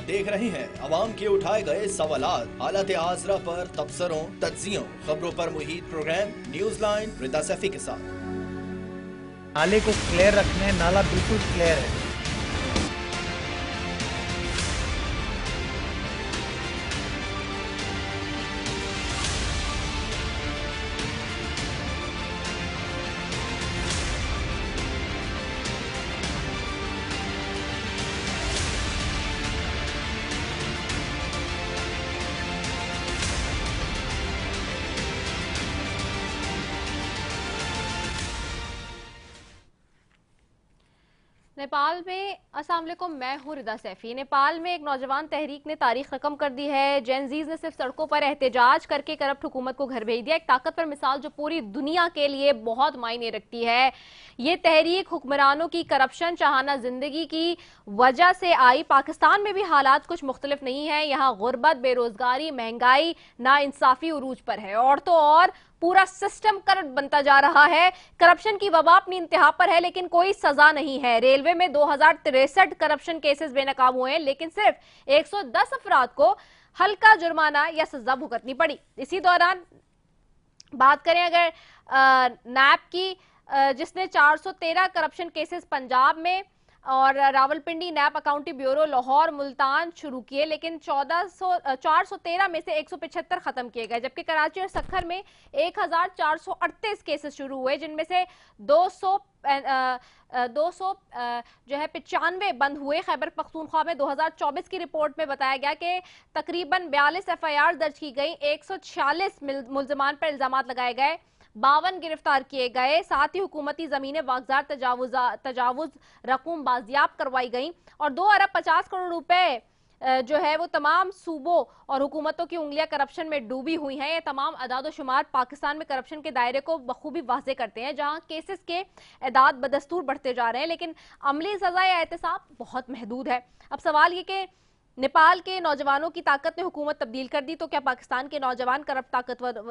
देख रहे हैं अवाम के उठाए गए सवालात, हालत आसरा पर तबसरों, तज्जियों, खबरों पर मुहित प्रोग्राम न्यूज लाइन रिदा सैफी के साथ। नाले को क्लियर रखने, नाला बिल्कुल क्लियर है। नेपाल में अस्सलाम वालेकुम, मैं हूं रिदा सैफी। नेपाल में एक नौजवान तहरीक ने तारीख रकम कर दी है। जेनजीज ने सिर्फ सड़कों पर एहतजाज करके करप्ट हुकूमत को घर भेज दिया। एक ताकतवर मिसाल जो पूरी दुनिया के लिए बहुत मायने रखती है। ये तहरीक हुक्मरानों की करप्शन चाहना जिंदगी की वजह से आई। पाकिस्तान में भी हालात कुछ मुख्तलिफ नहीं है। यहाँ गुर्बत, बेरोजगारी, महंगाई, नाइंसाफी उरूज पर है और तो और पूरा सिस्टम करप्ट बनता जा रहा है। करप्शन की वबा अपनी इंतहा पर है लेकिन कोई सजा नहीं है। रेलवे में 2063 करप्शन केसेस बेनकाब हुए हैं लेकिन सिर्फ 110 अफराद को हल्का जुर्माना या सजा भुगतनी पड़ी। इसी दौरान बात करें अगर नैब की, जिसने 413 करप्शन केसेस पंजाब में और रावलपिंडी नैब अकाउंटिंग ब्यूरो लाहौर मुल्तान शुरू किए लेकिन 413 में से 175 खत्म किए गए, जबकि कराची और सक्खर में 1438 केसेस शुरू हुए जिनमें से 200 जो है 95 बंद हुए। खैबर पख्तूनख्वा में 2024 की रिपोर्ट में बताया गया कि तकरीबन 42 FIR दर्ज की गई, 146 मुल्जमान पर इल्जाम लगाए गए, 52 गिरफ्तार किए गए। साथ ही हुकूमती जमीनें वागजार तजावुज रकूम बाजियाब करवाई गई और 2 अरब 50 करोड़ रुपए जो है वो तमाम सूबों और हुकूमतों की उंगलियां करप्शन में डूबी हुई हैं। ये तमाम अदाद शुमार पाकिस्तान में करप्शन के दायरे को बखूबी वाज़े करते हैं, जहां केसेस के एदाद बदस्तूर बढ़ते जा रहे हैं लेकिन अमली सजा या एहतसाब बहुत महदूद है। अब सवाल ये कि नेपाल के नौजवानों की ताकत ने हुकूमत तब्दील कर दी, तो क्या पाकिस्तान के नौजवान करप्ट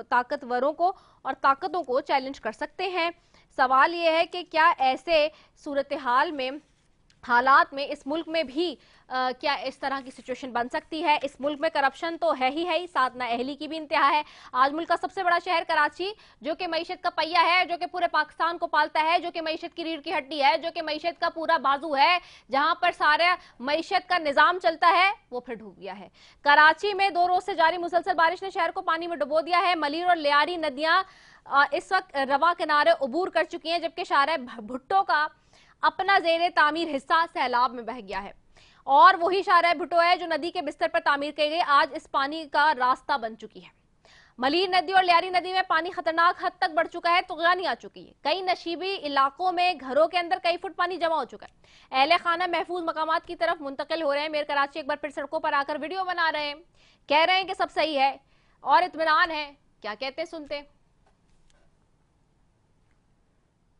ताकतवरों को और ताकतों को चैलेंज कर सकते हैं? सवाल यह है कि क्या ऐसे सूरत हाल में, हालात में इस मुल्क में भी क्या इस तरह की सिचुएशन बन सकती है? इस मुल्क में करप्शन तो है ही, साथ ना अहली की भी इंतहा है। आज मुल्क का सबसे बड़ा शहर कराची, जो कि मईशत का पहिया है, जो कि पूरे पाकिस्तान को पालता है, जो कि मईशत की रीढ़ की हड्डी है, जो कि मईशत का पूरा बाजू है, जहां पर सारा मईशत का निजाम चलता है, वो फिर डूब गया है। कराची में 2 रोज से जारी मुसलसल बारिश ने शहर को पानी में डुबो दिया है। मलीर और लियारी नदियां इस वक्त रवा किनारे उबूर कर चुकी हैं, जबकि शाहराह भुट्टो का अपना जेर तामीर हिस्सा सैलाब में बह गया है और वही शाहराह भुट्टो है जो नदी के बिस्तर पर तामीर की गई, आज इस पानी का रास्ता बन चुकी है। मलीर नदी और लियारी नदी में पानी खतरनाक हद तक बढ़ चुका है, तुगयानी आ चुकी है। कई नशीबी इलाकों में घरों के अंदर कई फुट पानी जमा हो चुका है। अहले खाना महफूज मकामात की तरफ मुंतकिल हो रहे हैं। मेयर कराची एक बार फिर सड़कों पर आकर वीडियो बना रहे हैं, कह रहे हैं कि सब सही है और इत्मीनान है। क्या कहते हैं, सुनते हैं।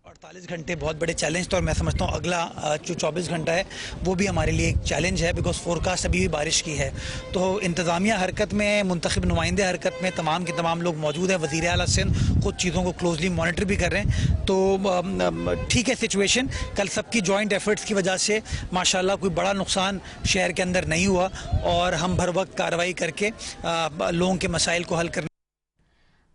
48 घंटे बहुत बड़े चैलेंज थे और मैं समझता हूँ अगला जो 24 घंटा है वो भी हमारे लिए एक चैलेंज है, बिकॉज फोरकास्ट अभी भी बारिश की है। तो इंतज़ामिया हरकत में, मुंतखब नुमाइंदे हरकत में तमाम के तमाम लोग मौजूद हैं। वज़ीर आला सिंध कुछ चीज़ों को क्लोजली मॉनिटर भी कर रहे हैं। तो ठीक है सिचुएशन, कल सबकी जॉइंट एफर्ट्स की वजह से माशाल्लाह कोई बड़ा नुकसान शहर के अंदर नहीं हुआ और हम भर वक्त कार्रवाई करके लोगों के मसाइल को हल करने।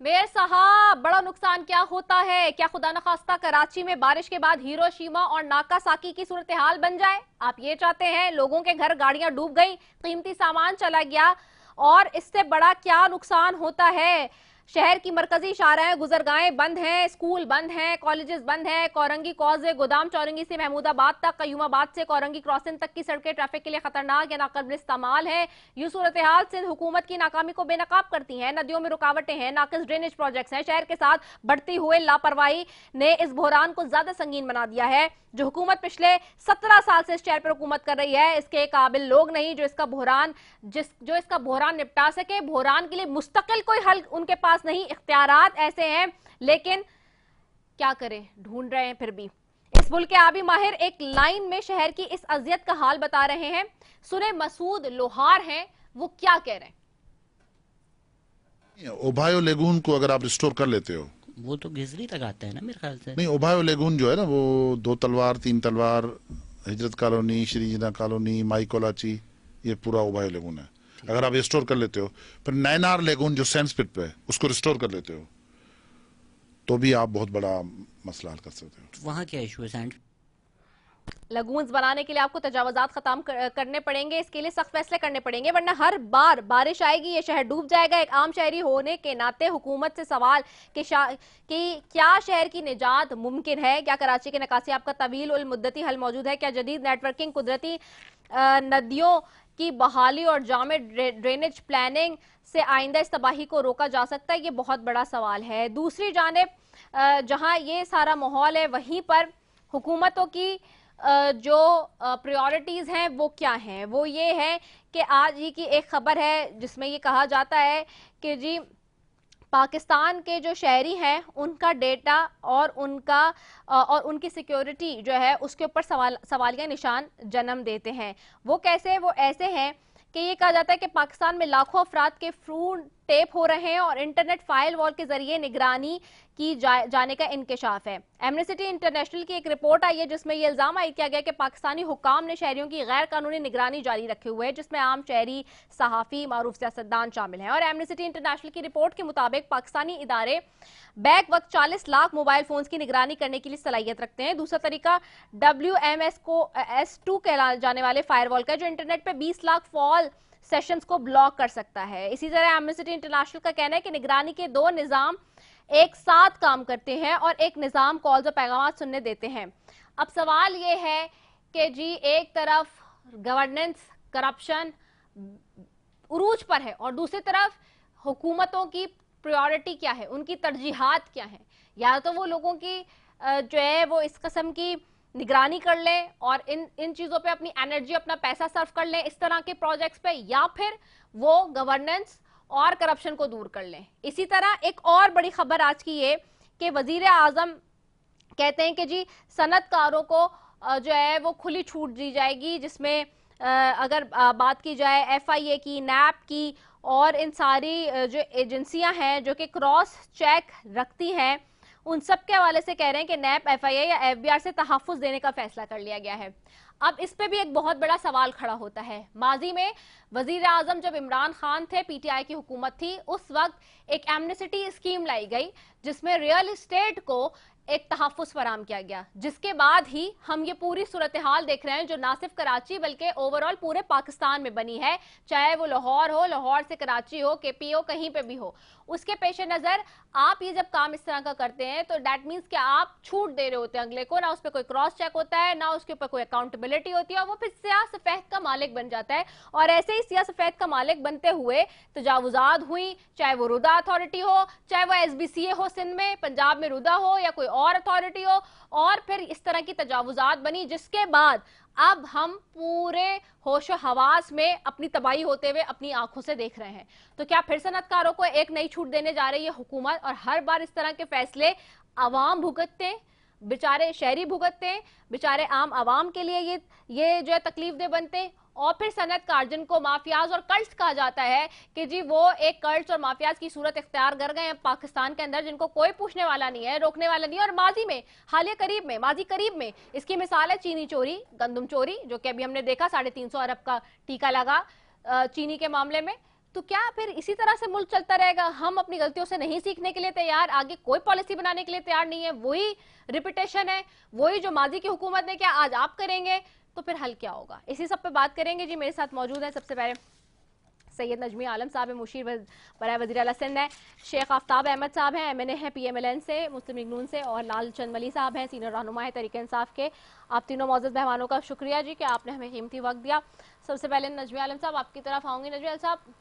मेयर साहब, बड़ा नुकसान क्या होता है? क्या खुदा न खास्ता कराची में बारिश के बाद हिरोशिमा और नागासाकी की सूरत हाल बन जाए? आप ये चाहते हैं? लोगों के घर, गाड़ियां डूब गई, कीमती सामान चला गया और इससे बड़ा क्या नुकसान होता है? शहर की मरकजी शाहराहें, गुजरगाहें बंद हैं, स्कूल बंद हैं, कॉलेजेस बंद हैं। कोरंगी कॉजे, गोदाम चौरंगी से महमूदाबाद तक, कयूमाबाद से कोरंगी क्रॉसिंग तक की सड़कें ट्रैफिक के लिए खतरनाक या नाकाबिल इस्तेमाल है। यूं सूरत हाल सिंध हुकूमत की नाकामी को बेनकाब करती है। नदियों में रुकावटें हैं, नाकिस ड्रेनेज प्रोजेक्ट्स हैं। शहर के साथ बढ़ती हुई लापरवाही ने इस बहरान को ज्यादा संगीन बना दिया है। जो हुकूमत पिछले 17 साल से इस शहर पर हुकूमत कर रही है, इसके काबिल लोग नहीं जो इसका बहरान निपटा सके। बहरान के लिए मुस्तकिल कोई हल उनके पास नहीं, इख्तियारात ऐसे हैं लेकिन क्या करें, ढूंढ रहे हैं फिर भी। इस मुल्क के आबी माहिर एक लाइन में शहर की इस अजियत का हाल बता रहे हैं। सुने, मसूद लोहार हैं, वो क्या कह रहे हैं। ओबायो लेगून को अगर आप रिस्टोर कर लेते हो, वो तो गिजरी लगाते हैं ना मेरे ख्याल से। नहीं, ओबायो लेगून जो है ना, वो 2 तलवार 3 तलवार, हिजरत कॉलोनी, श्री जिना कॉलोनी, माई कोलाची, ये पूरा ओबायो लेगून है। अगर आप रिस्टोर कर लेते हो, फिर नैनार लेगून जो सैंडस्पिट पे है उसको रिस्टोर कर लेते हो, तो भी आप बहुत बड़ा मसला हल कर सकते हो। वहाँ क्या इशू है सैंड? लगून्स बनाने के लिए आपको तजावुजात खत्म करने पड़ेंगे, इसके लिए सख्त फैसले करने पड़ेंगे, वरना हर बार बारिश आएगी ये शहर डूब जाएगा। एक आम शहरी होने के नाते हुकूमत से सवाल कि क्या शहर की निजात मुमकिन है? क्या कराची के नकासी आपका तवील उल मुद्दती हल मौजूद है? क्या जदीद नेटवर्किंग, कुदरती नदियों की बहाली और जामे ड्रेनेज प्लानिंग से आइंदा इस तबाही को रोका जा सकता है? ये बहुत बड़ा सवाल है। दूसरी जानिब जहां ये सारा माहौल है, वहीं पर हुकूमतों की जो प्रायोरिटीज हैं वो क्या हैं? वो ये है कि आज ही की एक खबर है जिसमें ये कहा जाता है कि जी पाकिस्तान के जो शहरी हैं उनका डेटा और उनकी सिक्योरिटी जो है उसके ऊपर सवालिया निशान जन्म देते हैं। वो कैसे? वो ऐसे हैं कि ये कहा जाता है कि पाकिस्तान में लाखों अफराद के फोन टेप हो रहे हैं और इंटरनेट फाइल वॉल के जरिए निगरानी की जाने का इंकशाफ है। एमनेस्टी इंटरनेशनल की एक रिपोर्ट आई है जिसमें यह इल्जाम आयद किया गया कि पाकिस्तानी हुकाम ने शहरियों की गैर कानूनी निगरानी जारी रखे हुए है, जिसमें आम शहरी, सहाफ़ी, मारूफ सियासतदान शामिल हैं। और एमनेस्टी इंटरनेशनल की रिपोर्ट के मुताबिक पाकिस्तानी इदारे बैक वक्त 40 लाख मोबाइल फोन की निगरानी करने की सलाहियत रखते हैं। दूसरा तरीका WMS को S2 कहलाए जाने वाले फायरवॉल का, जो इंटरनेट पर 20 लाख फॉल सेशंस को ब्लॉक कर सकता है। इसी तरह एमनेस्टी इंटरनेशनल का कहना है कि निगरानी के 2 निज़ाम एक साथ काम करते हैं और एक निज़ाम कॉल्स और पैगाम सुनने देते हैं। अब सवाल ये है कि जी एक तरफ गवर्नेंस करप्शन उरूज पर है और दूसरी तरफ हुकूमतों की प्रायोरिटी क्या है, उनकी तरजीहात क्या है? या तो वो लोगों की जो है वो इस किस्म की निगरानी कर लें और इन चीजों पे अपनी एनर्जी, अपना पैसा सर्व कर लें इस तरह के प्रोजेक्ट्स पे, या फिर वो गवर्नेंस और करप्शन को दूर कर लें। इसी तरह एक और बड़ी खबर आज की ये कि वजीर आजम कहते हैं कि जी सनतकारों को जो है वो खुली छूट दी जाएगी, जिसमें अगर बात की जाए FIA की, NAP की और इन सारी जो एजेंसियां हैं जो कि क्रॉस चेक रखती हैं, उन सब के हवाले से कह रहे हैं कि NAP, FIA या FBR से तहफ़्फ़ुज़ देने का फैसला कर लिया गया है। अब इस पे भी एक बहुत बड़ा सवाल खड़ा होता है। माजी में वजीर आजम जब इमरान खान थे, PTI की हुकूमत थी, उस वक्त एक एमनेस्टी स्कीम लाई गई जिसमें रियल एस्टेट को एक तहफ़्फ़ुज़ फराम किया गया, जिसके बाद ही हम ये पूरी सूरत हाल देख रहे हैं जो ना सिर्फ कराची बल्कि ओवरऑल पूरे पाकिस्तान में बनी है, चाहे वो लाहौर हो, लाहौर से कराची हो, KP हो, कहीं पे भी हो। उसके पेश नज़र आप ये जब काम इस तरह का करते हैं तो दैट मीन्स कि आप छूट दे रहे होते हैं अगले को, ना उस पर कोई क्रॉस चेक होता है, ना उसके ऊपर कोई अकाउंटेबिलिटी होती है, और वो फिर सियाह सफेद का मालिक बन जाता है। और ऐसे ही सियाह सफेद का मालिक बनते हुए तजावुजात हुई, चाहे वो रुदा अथॉरिटी हो, चाहे वो SBCA हो सिंध में, पंजाब में रुदा हो, या कोई और अथॉरिटी हो, और फिर इस तरह की तजावुजात बनी, जिसके बाद अब हम पूरे होश हवास में अपनी तबाही होते हुए अपनी आंखों से देख रहे हैं। तो क्या फिर सनतकारों को एक नई छूट देने जा रही है हुकूमत? और हर बार इस तरह के फैसले अवाम भुगतते, बेचारे शहरी भुगतते, बेचारे आम आवाम के लिए ये जो है तकलीफ दे बनते। और फिर सनतकार जिनको माफियाज और कल्ट्स कहा जाता है कि जी वो एक कल्ट्स और माफियाज की सूरत इख्तियार कर गए हैं पाकिस्तान के अंदर, जिनको कोई पूछने वाला नहीं है, रोकने वाला नहीं है। और माजी करीब में इसकी मिसाल है चीनी चोरी, गंदम चोरी, जो कि अभी हमने देखा 350 अरब का टीका लगा चीनी के मामले में। तो क्या फिर इसी तरह से मुल्क चलता रहेगा? हम अपनी गलतियों से नहीं सीखने के लिए तैयार, आगे कोई पॉलिसी बनाने के लिए तैयार नहीं है, वही रिपीटेशन है, वही जो माजी की हुकूमत ने किया आज आप करेंगे, तो फिर हल क्या होगा? इसी सब पे बात करेंगे जी। मेरे साथ मौजूद है सबसे पहले सैयद नजमी आलम साहब है, मुशीर बराए वज़ीर आला सिंध है, शेख आफ्ताब अहमद साहब हैं, MNA है PMLN से, मुस्लिम लीग नून से, और लाल चंद मली साहब हैं, सीनियर रहनुमा है तहरीक इंसाफ के। आप तीनों मौजूद मेहमानों का शुक्रिया जी कि आपने हमें कीमती वक्त दिया। सबसे पहले नजमी आलम साहब आपकी तरफ आऊँगी। नजमी आलम साहब,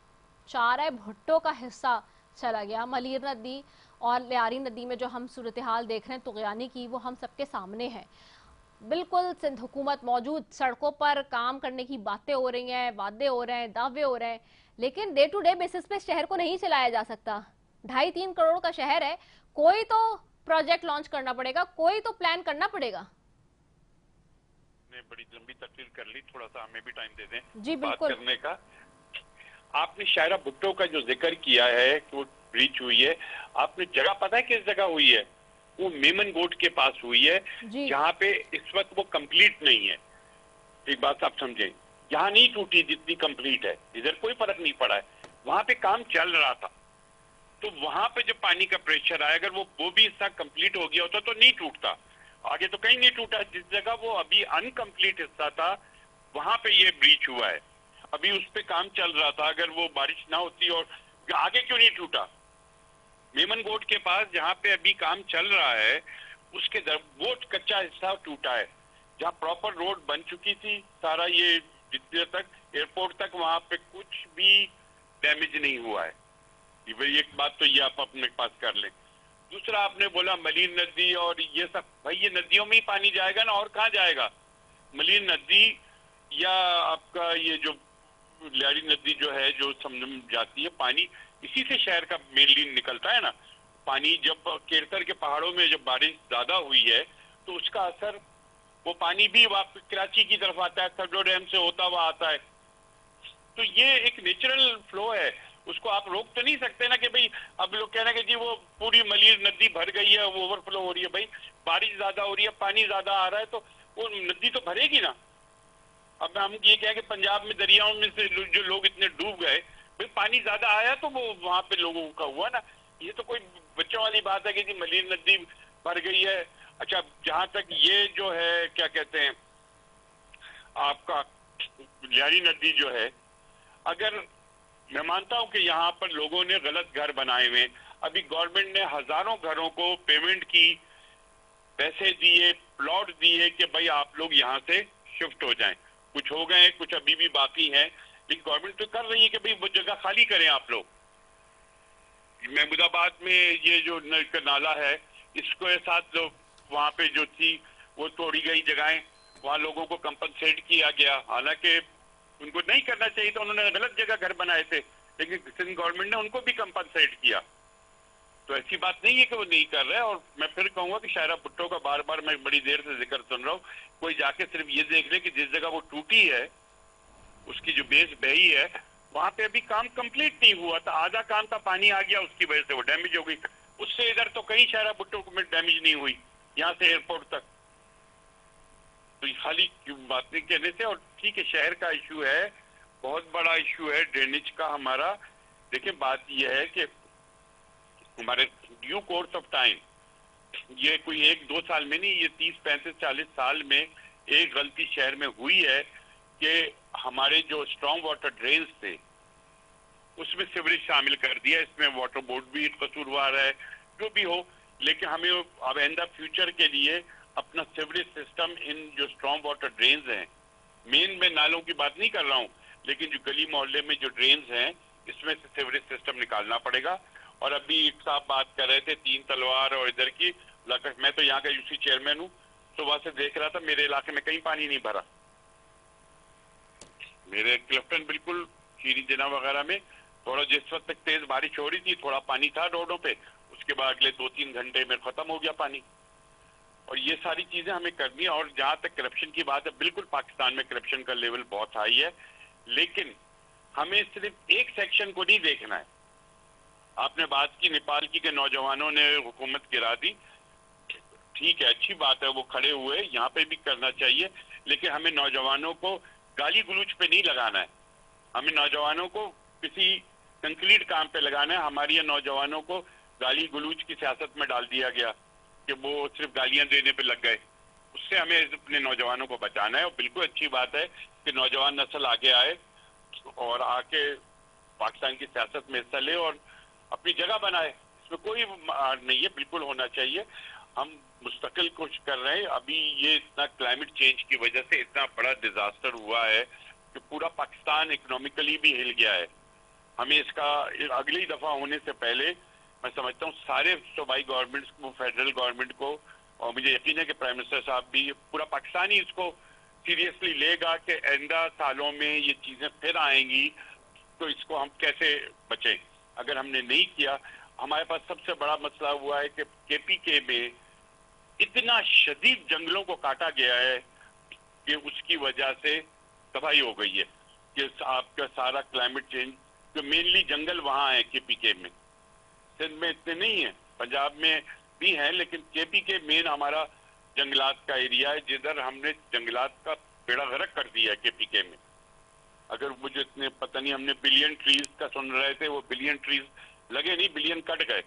चारा भुट्टो का हिस्सा चला गया, मलीर नदी और लियारी नदी में जो हम सूरत हाल देख रहे हैं तुग़यानी की, वो हम सबके सामने है। बिल्कुल सिंध हुकूमत मौजूद, सड़कों पर काम करने की बातें हो रही हैं, वादे हो रहे हैं, दावे हो रहे हैं, लेकिन डे टू डे बेसिस पे शहर को नहीं चलाया जा सकता। 2.5-3 करोड़ का शहर है, कोई तो प्रोजेक्ट लॉन्च करना पड़ेगा, कोई तो प्लान करना पड़ेगा। बड़ी लंबी तकरीर कर ली, थोड़ा सा हमें भी टाइम दे दें जी बात बिल्कुल करने का। आपने शायरा भुट्टो का जो जिक्र किया है कि वो ब्रीच हुई है, आपने जगह पता है किस जगह हुई है? वो मेमन गोट के पास हुई है, जहाँ पे इस वक्त वो कंप्लीट नहीं है। एक बात आप समझें, यहाँ नहीं टूटी जितनी कंप्लीट है, इधर कोई फर्क नहीं पड़ा है, वहां पे काम चल रहा था। तो वहां पे जो पानी का प्रेशर आया, अगर वो भी हिस्सा कंप्लीट हो गया होता तो नहीं टूटता, आगे तो कहीं नहीं टूटा। जिस जगह वो अभी अनकंप्लीट हिस्सा था वहां पे ये ब्रीच हुआ है, अभी उस पे काम चल रहा था। अगर वो बारिश ना होती और आगे क्यों नहीं टूटा? मेमनगोट के पास जहाँ पे अभी काम चल रहा है उसके वो कच्चा हिस्सा टूटा है, जहाँ प्रॉपर रोड बन चुकी थी सारा ये जितने तक एयरपोर्ट तक, वहां पे कुछ भी डैमेज नहीं हुआ है। ये एक बात तो ये आप अपने पास कर लें। दूसरा आपने बोला मलिन नदी और ये सब, भाई ये नदियों में ही पानी जाएगा ना, और कहाँ जाएगा? मलिन नदी या आपका ये जो लियारी नदी जो है जो समुद्र में जाती है, पानी इसी से शहर का मेनली निकलता है ना। पानी जब केरकर के पहाड़ों में जब बारिश ज्यादा हुई है तो उसका असर वो पानी भी वापस कराची की तरफ आता है, थर्डो डैम से होता हुआ आता है। तो ये एक नेचुरल फ्लो है, उसको आप रोक तो नहीं सकते ना कि भाई अब लोग कह रहे हैं कि जी वो पूरी मलिर नदी भर गई है, वो ओवरफ्लो हो रही है। भाई बारिश ज्यादा हो रही है, पानी ज्यादा आ रहा है तो वो नदी तो भरेगी ना। अब हम ये कहें कि पंजाब में दरियाओं में से जो लोग इतने डूब गए, भाई पानी ज्यादा आया तो वो वहां पे लोगों का हुआ ना। ये तो कोई बच्चों वाली बात है कि जी मलिर नदी भर गई है। अच्छा, जहां तक ये जो है क्या कहते हैं आपका लियारी नदी जो है, अगर मैं मानता हूं कि यहाँ पर लोगों ने गलत घर बनाए हुए, अभी गवर्नमेंट ने हजारों घरों को पेमेंट की, पैसे दिए, प्लॉट दिए कि भाई आप लोग यहाँ से शिफ्ट हो जाएं। कुछ हो गए, कुछ अभी भी बाकी हैं, लेकिन गवर्नमेंट तो कर रही है कि भाई वो जगह खाली करें आप लोग। महमूदाबाद में ये जो नाला है, इसको साथ वहां पे जो थी वो तोड़ी गई जगहें, वहां लोगों को कंपनसेट किया गया, हालांकि उनको नहीं करना चाहिए था, उन्होंने गलत जगह घर बनाए थे, लेकिन सिंध गवर्नमेंट ने उनको भी कंपनसेट किया। तो ऐसी बात नहीं है कि वो नहीं कर रहे हैं। और मैं फिर कहूंगा कि शायरा भुट्टो का बार बार मैं बड़ी देर से जिक्र सुन रहा हूँ, कोई जाके सिर्फ ये देख ले कि जिस जगह वो टूटी है उसकी जो बेस बही है वहां पे अभी काम कंप्लीट नहीं हुआ था, आधा काम था, पानी आ गया, उसकी वजह से वो डैमेज हो गई। उससे इधर तो कहीं शायरा भुट्टो में डैमेज नहीं हुई, यहाँ से एयरपोर्ट तक। तो खाली बात नहीं कहने से, और ठीक है शहर का इशू है, बहुत बड़ा इशू है ड्रेनेज का हमारा। देखिए बात यह है कि हमारे ड्यू कोर्स ऑफ टाइम, ये कोई 1-2 साल में नहीं, ये 30-35-40 साल में एक गलती शहर में हुई है कि हमारे जो स्ट्रॉन्ग वाटर ड्रेन्स थे उसमें सिवरेज शामिल कर दिया। इसमें वाटर बोर्ड भी कसूरवार है, जो भी हो, लेकिन हमें अब आइंदा फ्यूचर के लिए अपना सिवरेज सिस्टम इन जो स्ट्रॉन्ग वाटर ड्रेन्स हैं, मेन में नालों की बात नहीं कर रहा हूँ, लेकिन जो गली मोहल्ले में जो ड्रेन्स हैं इसमें से सिवरेज सिस्टम निकालना पड़ेगा। और अभी एक साहब बात कर रहे थे 3 तलवार और इधर की, मैं तो यहाँ का यूसी चेयरमैन हूँ, सुबह से देख रहा था मेरे इलाके में कहीं पानी नहीं भरा। मेरे क्लिफ्टन बिल्कुल शीरी जना वगैरह में थोड़ा जिस वक्त तक तेज बारिश हो रही थी थोड़ा पानी था रोडों पे, उसके बाद अगले 2-3 घंटे में खत्म हो गया पानी। और ये सारी चीजें हमें करनी है। और जहां तक करप्शन की बात है, बिल्कुल पाकिस्तान में करप्शन का लेवल बहुत हाई है, लेकिन हमें सिर्फ एक सेक्शन को नहीं देखना है। आपने बात की नेपाल की के नौजवानों ने हुकूमत गिरा दी, ठीक है, अच्छी बात है, वो खड़े हुए, यहाँ पे भी करना चाहिए, लेकिन हमें नौजवानों को गाली गलौज पे नहीं लगाना है, हमें नौजवानों को किसी कंक्रीट काम पे लगाना है। हमारे यहाँ नौजवानों को गाली गलौज की सियासत में डाल दिया गया कि वो सिर्फ गालियां देने पे लग गए, उससे हमें अपने नौजवानों को बचाना है। और बिल्कुल अच्छी बात है कि नौजवान नस्ल आगे आए और आके पाकिस्तान की सियासत में हिस्सा ले और अपनी जगह बनाए, इसमें कोई नहीं है, बिल्कुल होना चाहिए। हम मुस्तकिल कुछ कर रहे हैं। अभी ये इतना क्लाइमेट चेंज की वजह से इतना बड़ा डिजास्टर हुआ है कि पूरा पाकिस्तान इकोनॉमिकली भी हिल गया है। हमें इसका अगली दफा होने से पहले मैं समझता हूँ सारे सूबाई गवर्नमेंट्स को, फेडरल गवर्नमेंट को, और मुझे यकीन है कि प्राइम मिनिस्टर साहब भी, पूरा पाकिस्तान ही इसको सीरियसली लेगा कि आइंदा सालों में ये चीजें फिर आएंगी तो इसको हम कैसे बचें। अगर हमने नहीं किया, हमारे पास सबसे बड़ा मसला हुआ है कि केपीके में इतना शदीद जंगलों को काटा गया है कि उसकी वजह से तबाही हो गई है कि आपका सारा क्लाइमेट चेंज, जो मेनली जंगल वहां है केपीके में, सिंध में इतने नहीं है, पंजाब में भी हैं, लेकिन केपीके मेन हमारा जंगलात का एरिया है, जिधर हमने जंगलात का बेड़ा गर्क कर दिया है केपीके में। अगर मुझे इतने पता नहीं, हमने बिलियन ट्रीज का सुन रहे थे, वो बिलियन ट्रीज लगे नहीं, बिलियन कट गए।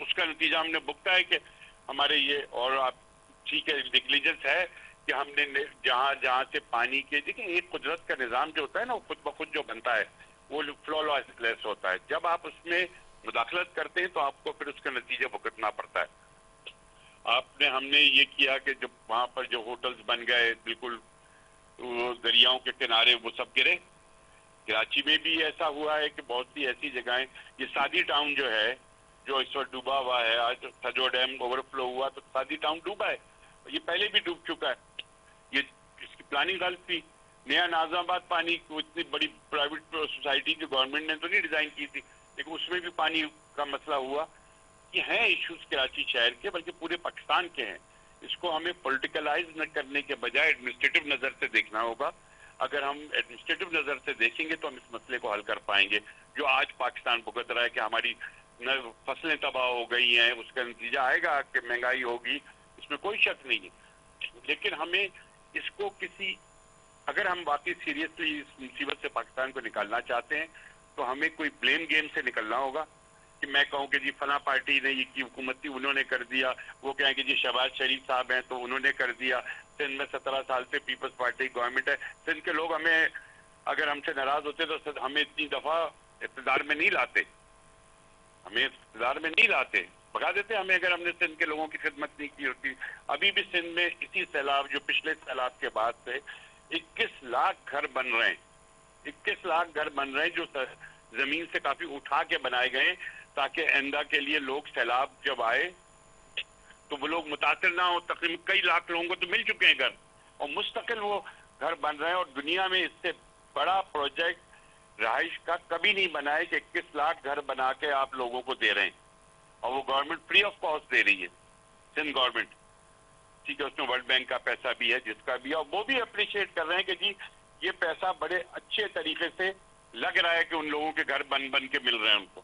उसका नतीजा हमने भुगता है कि हमारे ये, और आप ठीक है नेग्लिजेंस है कि हमने जहां जहां से पानी के, देखिए एक कुदरत का निजाम जो होता है ना, वो खुद ब खुद जो बनता है वो फ्लॉलेस होता है। जब आप उसमें मुदाखलत करते हैं तो आपको फिर उसका नतीजा भुगतना पड़ता है। हमने ये किया कि जब वहां पर जो होटल्स बन गए बिल्कुल दरियाओं के किनारे, वो सब गिरे। कराची में भी ऐसा हुआ है कि बहुत सी ऐसी जगहें, ये सादी टाउन जो है जो इस वक्त डूबा हुआ है, आज सजो डैम ओवरफ्लो हुआ तो सादी टाउन डूबा है, ये पहले भी डूब चुका है। ये इसकी प्लानिंग गलत थी। नया नाजाबाद पानी को इतनी बड़ी प्राइवेट सोसाइटी की गवर्नमेंट ने तो नहीं डिजाइन की थी, लेकिन उसमें भी पानी का मसला हुआ। ये हैं इश्यूज कराची शहर के, बल्कि पूरे पाकिस्तान के हैं। इसको हमें पॉलिटिकलाइज न करने के बजाय एडमिनिस्ट्रेटिव नजर से देखना होगा। अगर हम एडमिनिस्ट्रेटिव नजर से देखेंगे तो हम इस मसले को हल कर पाएंगे। जो आज पाकिस्तान भुगत रहा है कि हमारी फसलें तबाह हो गई हैं, उसका नतीजा आएगा कि महंगाई होगी, इसमें कोई शक नहीं है। लेकिन हमें इसको अगर हम वाकई सीरियसली इस मुसीबत से पाकिस्तान को निकालना चाहते हैं तो हमें कोई ब्लेम गेम से निकलना होगा कि मैं कहूँ कि जी फला पार्टी ने ये की हुकूमत थी, उन्होंने कर दिया, वो कहें कि जी शहबाज शरीफ साहब हैं तो उन्होंने कर दिया। सिंध में 17 साल से पीपल्स पार्टी गवर्नमेंट है, सिंध के लोग हमें, अगर हमसे नाराज होते तो हमें इतनी दफा इक़्तिदार में नहीं लाते, भगा देते हमें, अगर हमने सिंध के लोगों की खिदमत नहीं की होती। अभी भी सिंध में इसी सैलाब, जो पिछले सैलाब के बाद से 21 लाख घर बन रहे हैं, 21 लाख घर बन रहे हैं जो जमीन से काफी उठा के बनाए गए ताकि आइंदा के लिए लोग, सैलाब जब आए तो वो लोग मुतासिर ना हो। तकरीबन कई लाख लोगों को तो मिल चुके हैं घर, और मुस्तकिल वो घर बन रहे हैं। और दुनिया में इससे बड़ा प्रोजेक्ट रहाइश का कभी नहीं बना है कि 21 लाख घर बना के आप लोगों को दे रहे हैं, और वो गवर्नमेंट फ्री ऑफ कॉस्ट दे रही है, सिंध गवर्नमेंट। ठीक है, उसमें वर्ल्ड बैंक का पैसा भी है, जिसका भी है, और वो भी अप्रिशिएट कर रहे हैं कि जी ये पैसा बड़े अच्छे तरीके से लग रहा है कि उन लोगों के घर बन बन के मिल रहे हैं उनको।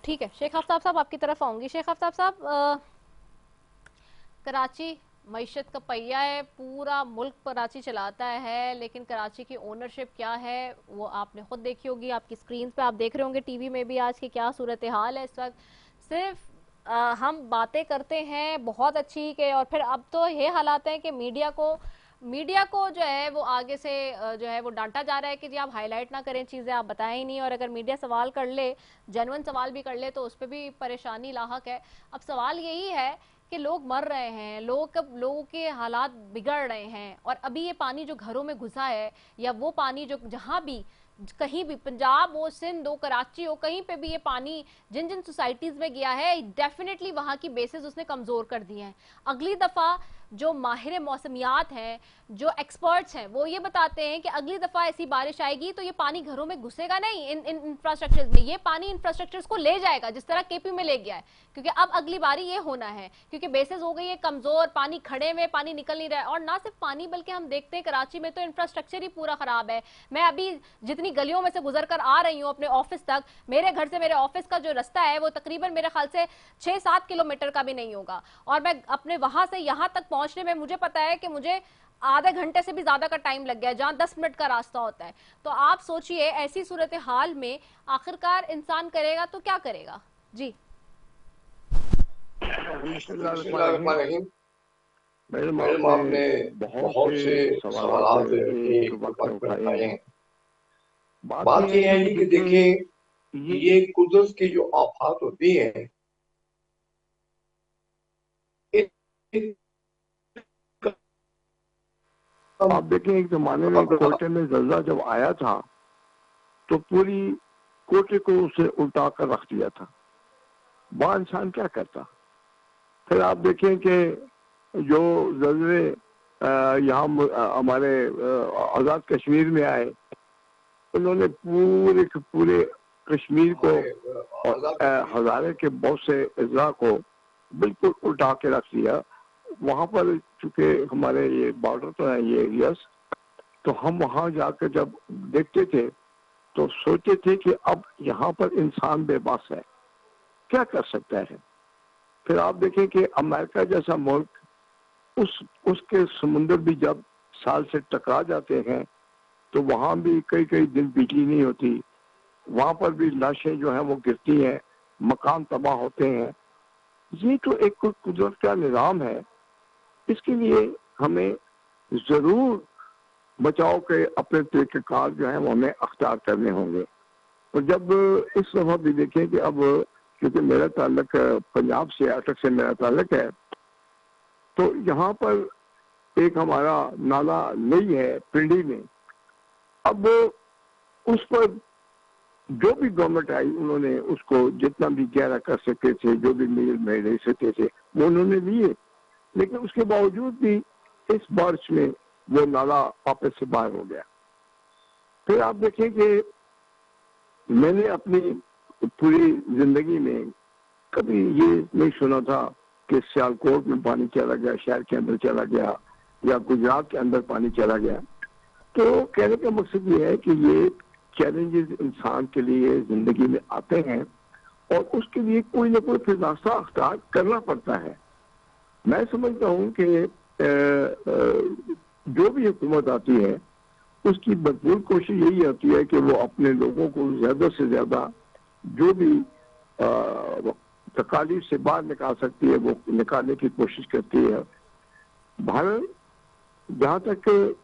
ठीक है, शेख आफ्ताब साहब आपकी तरफ आऊंगी। शेख आफ्ताब साहब, कराची मईशत का पहिया है, पूरा मुल्क कराची चलाता है, लेकिन कराची की ओनरशिप क्या है वो आपने खुद देखी होगी, आपकी स्क्रीन पे आप देख रहे होंगे टीवी में भी आज की क्या सूरत हाल है इस वक्त। सिर्फ हम बातें करते हैं बहुत अच्छी के, और फिर अब तो ये हालात हैं कि मीडिया को जो है वो आगे से जो है वो डांटा जा रहा है कि जी आप हाईलाइट ना करें चीज़ें, आप बताएं ही नहीं, और अगर मीडिया सवाल कर ले, जेन्युइन सवाल भी कर ले, तो उस पर भी परेशानी लाहक है। अब सवाल यही है कि लोग मर रहे हैं, लोगों के हालात बिगड़ रहे हैं, और अभी ये पानी जो घरों में घुसा है, या वो पानी जो जहां भी कहीं भी, पंजाब हो, सिंध हो, कराची हो, कहीं पे भी ये पानी जिन जिन सोसाइटीज में गया है, डेफिनेटली वहां की बेसिस उसने कमजोर कर दिए हैं। अगली दफा जो माहिर मौसमियात हैं, जो एक्सपर्ट्स हैं, वो ये बताते हैं कि अगली दफा ऐसी बारिश आएगी तो ये पानी घरों में घुसेगा नहीं, इन इंफ्रास्ट्रक्चर्स में, ये पानी इंफ्रास्ट्रक्चर्स को ले जाएगा, जिस तरह केपी में ले गया है। क्योंकि अब अगली बारी ये होना है, क्योंकि बेसिस हो गई है कमजोर, पानी खड़े में, पानी निकल नहीं रहा है। और ना सिर्फ पानी, बल्कि हम देखते हैं कराची में तो इंफ्रास्ट्रक्चर ही पूरा खराब है। मैं अभी जितनी गलियों में से गुजर कर आ रही हूँ अपने ऑफिस तक, मेरे घर से मेरे ऑफिस का जो रास्ता है वो तकरीबन मेरे ख्याल से 6-7 किलोमीटर का भी नहीं होगा, और मैं अपने वहां से यहाँ तक पहुंचने में मुझे पता है कि मुझे आधे घंटे से भी ज्यादा का टाइम लग गया, जहां 10 मिनट का रास्ता होता है। तो आप सोचिए ऐसी सूरत हाल में आखिरकार इंसान करेगा तो क्या करेगा। जी मैडम, आपने बहुत से सवाल एक वक्त उठाए हैं। बात यह है कि देखिए, ये कुदरत की जो आफत होती है, आप देखें एक जमाने में कोटे में जल्जा जब आया था तो पूरी कोटे को उसे उल्टा कर रख दिया था। वहाँ इंसान क्या करता। फिर आप देखें कि जो जल्जे यहाँ हमारे आज़ाद कश्मीर में आए, उन्होंने पूरे कश्मीर को, हज़ारे के बहुत से अज़ला को बिल्कुल उल्टा के रख दिया। वहाँ पर चूंकि हमारे ये बॉर्डर तो है, ये एरियाज, तो हम वहाँ जाकर जब देखते थे तो सोचते थे कि अब यहाँ पर इंसान बेबस है, क्या कर सकता है। फिर आप देखें कि अमेरिका जैसा मुल्क, उसके समुंदर भी जब साल से टकरा जाते हैं तो वहां भी कई कई दिन बिजली नहीं होती, वहां पर भी लाशें जो हैं वो गिरती हैं, मकान तबाह होते हैं। ये तो एक कुदरत का निज़ाम है, इसके लिए हमें जरूर बचाव के अपने तरीक़ेकार जो है वो हमें अख्तियार करने होंगे। और जब इस दफा भी देखें कि अब क्योंकि मेरा ताल्लुक पंजाब से, अटक से मेरा ताल्लुक है, तो यहाँ पर एक हमारा नाला नहीं है पिंडी में। अब उस पर जो भी गवर्नमेंट आई उन्होंने उसको जितना भी गहरा कर सकते थे, जो भी मील में ले सकते थे वो उन्होंने लिए, लेकिन उसके बावजूद भी इस बारिश में वो नाला वापस से बाहर हो गया। फिर आप देखें कि मैंने अपनी पूरी जिंदगी में कभी ये नहीं सुना था कि सियालकोट में पानी चला गया, शहर के अंदर चला गया, या गुजरात के अंदर पानी चला गया। तो कहने का मकसद ये है कि ये चैलेंजेस इंसान के लिए जिंदगी में आते हैं और उसके लिए कोई ना कोई फिर रास्ता अख्तियार करना पड़ता है। मैं समझता हूँ कि जो भी हुकूमत आती है उसकी भरपूर कोशिश यही होती है कि वो अपने लोगों को ज्यादा से ज्यादा जो भी तकालीफ से बाहर निकाल सकती है वो निकालने की कोशिश करती है। भारत जहाँ तक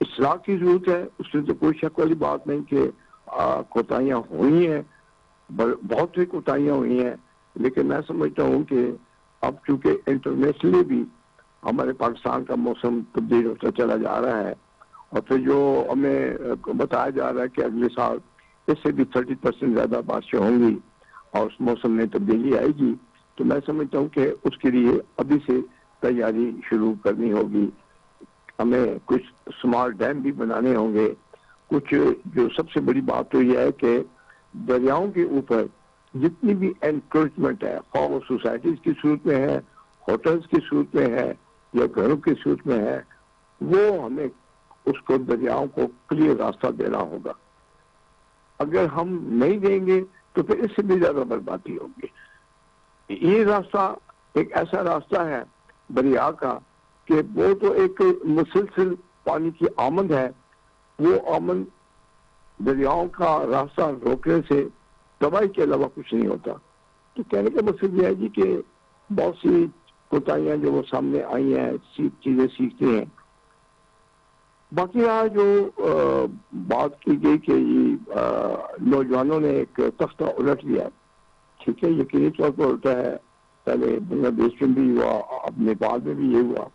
इस्लाह की जरूरत है उसमें तो कोई शक वाली बात नहीं कि कोताहियाँ हुई हैं, बहुत सी कोताहियाँ हुई हैं, लेकिन मैं समझता हूँ कि अब चूंकि इंटरनेशनली भी हमारे पाकिस्तान का मौसम तब्दील होता चला जा रहा है और फिर जो हमें बताया जा रहा है कि अगले साल इससे भी 30% ज्यादा बारिशें होंगी और उस मौसम में तब्दीली आएगी, तो मैं समझता हूँ कि उसके लिए अभी से तैयारी शुरू करनी होगी। हमें कुछ स्मॉल डैम भी बनाने होंगे। कुछ जो सबसे बड़ी बात तो यह है कि दरियाओं के ऊपर जितनी भी एनक्रोचमेंट है, वो सोसाइटीज की सूरत में है, होटल्स की सूरत में है या घरों की सूरत में है, वो हमें उसको दरियाओं को क्लियर रास्ता देना होगा। अगर हम नहीं देंगे तो फिर इससे भी ज्यादा बर्बादी होगी। ये रास्ता एक ऐसा रास्ता है दरिया का कि वो तो एक मुसलसल पानी की आमद है, वो आमद दरियाओं का रास्ता रोकने से तबाही के अलावा कुछ नहीं होता। तो कहने का मकसद यह है जी कि बहुत सी कोताहियां जो वो सामने आई हैं, चीजें सीखते हैं। बाकी यहाँ जो बात की गई कि नौजवानों ने एक तख्ता उलट लिया, ठीक है, यकीनी तौर पर उल्टा है। पहले बांग्लादेश में भी हुआ, अब नेपाल में भी ये हुआ।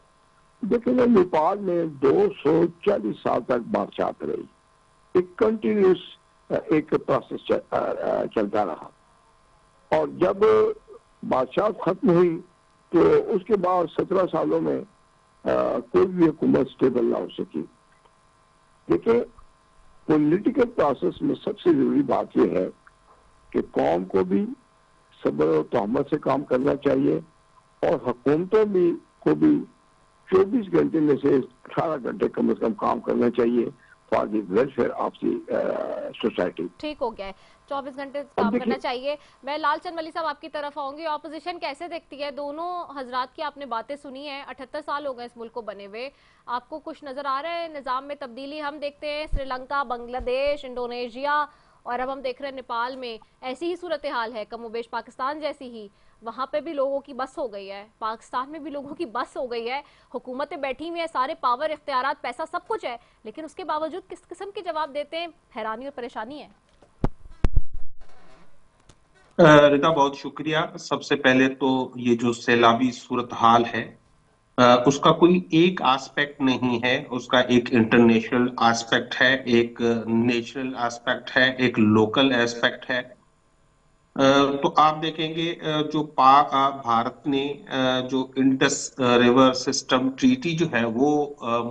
देखिए नेपाल में 240 साल तक बारिश आती रही, एक कंटिन्यूस एक प्रोसेस चलता रहा, और जब बादशाह खत्म हुई तो उसके बाद 17 सालों में कोई भी हुकूमत स्टेबल ना हो सकी। देखिए पॉलिटिकल प्रोसेस में सबसे जरूरी बात यह है कि कौम को भी सब्र और तहम्मुल से काम करना चाहिए और हुकूमतों भी को भी 24 घंटे में से 18 घंटे कम से कम काम करना चाहिए for the welfare of the society. ठीक हो गया है, 24 घंटे काम करना चाहिए। मैं लालचंद वली साहब आपकी तरफ आऊंगी। ऑपोजिशन कैसे देखती है? दोनों हजरात की आपने बातें सुनी है, 78 साल हो गए इस मुल्क को बने हुए। आपको कुछ नजर आ रहा है निजाम में तब्दीली? हम देखते हैं श्रीलंका, बांग्लादेश, इंडोनेशिया और अब हम देख रहे हैं नेपाल में ऐसी ही सूरत हाल है, कमोबेश पाकिस्तान जैसी ही। वहां पे भी लोगों की बस हो गई है, पाकिस्तान में भी लोगों की बस हो गई है। हुकूमतें बैठी हुई हैं, सारे पावर, इख्तियारात, पैसा सब कुछ है, लेकिन उसके बावजूद किस किस्म के जवाब देते हैं, हैरानी और परेशानी है। रिता बहुत शुक्रिया। सबसे पहले तो ये जो सैलाबी सूरत हाल है उसका कोई एक एस्पेक्ट नहीं है, उसका एक इंटरनेशनल एस्पेक्ट है, एक नेशनल एस्पेक्ट है, एक लोकल एस्पेक्ट है। तो आप देखेंगे जो भारत ने जो इंडस रिवर सिस्टम ट्रीटी जो है वो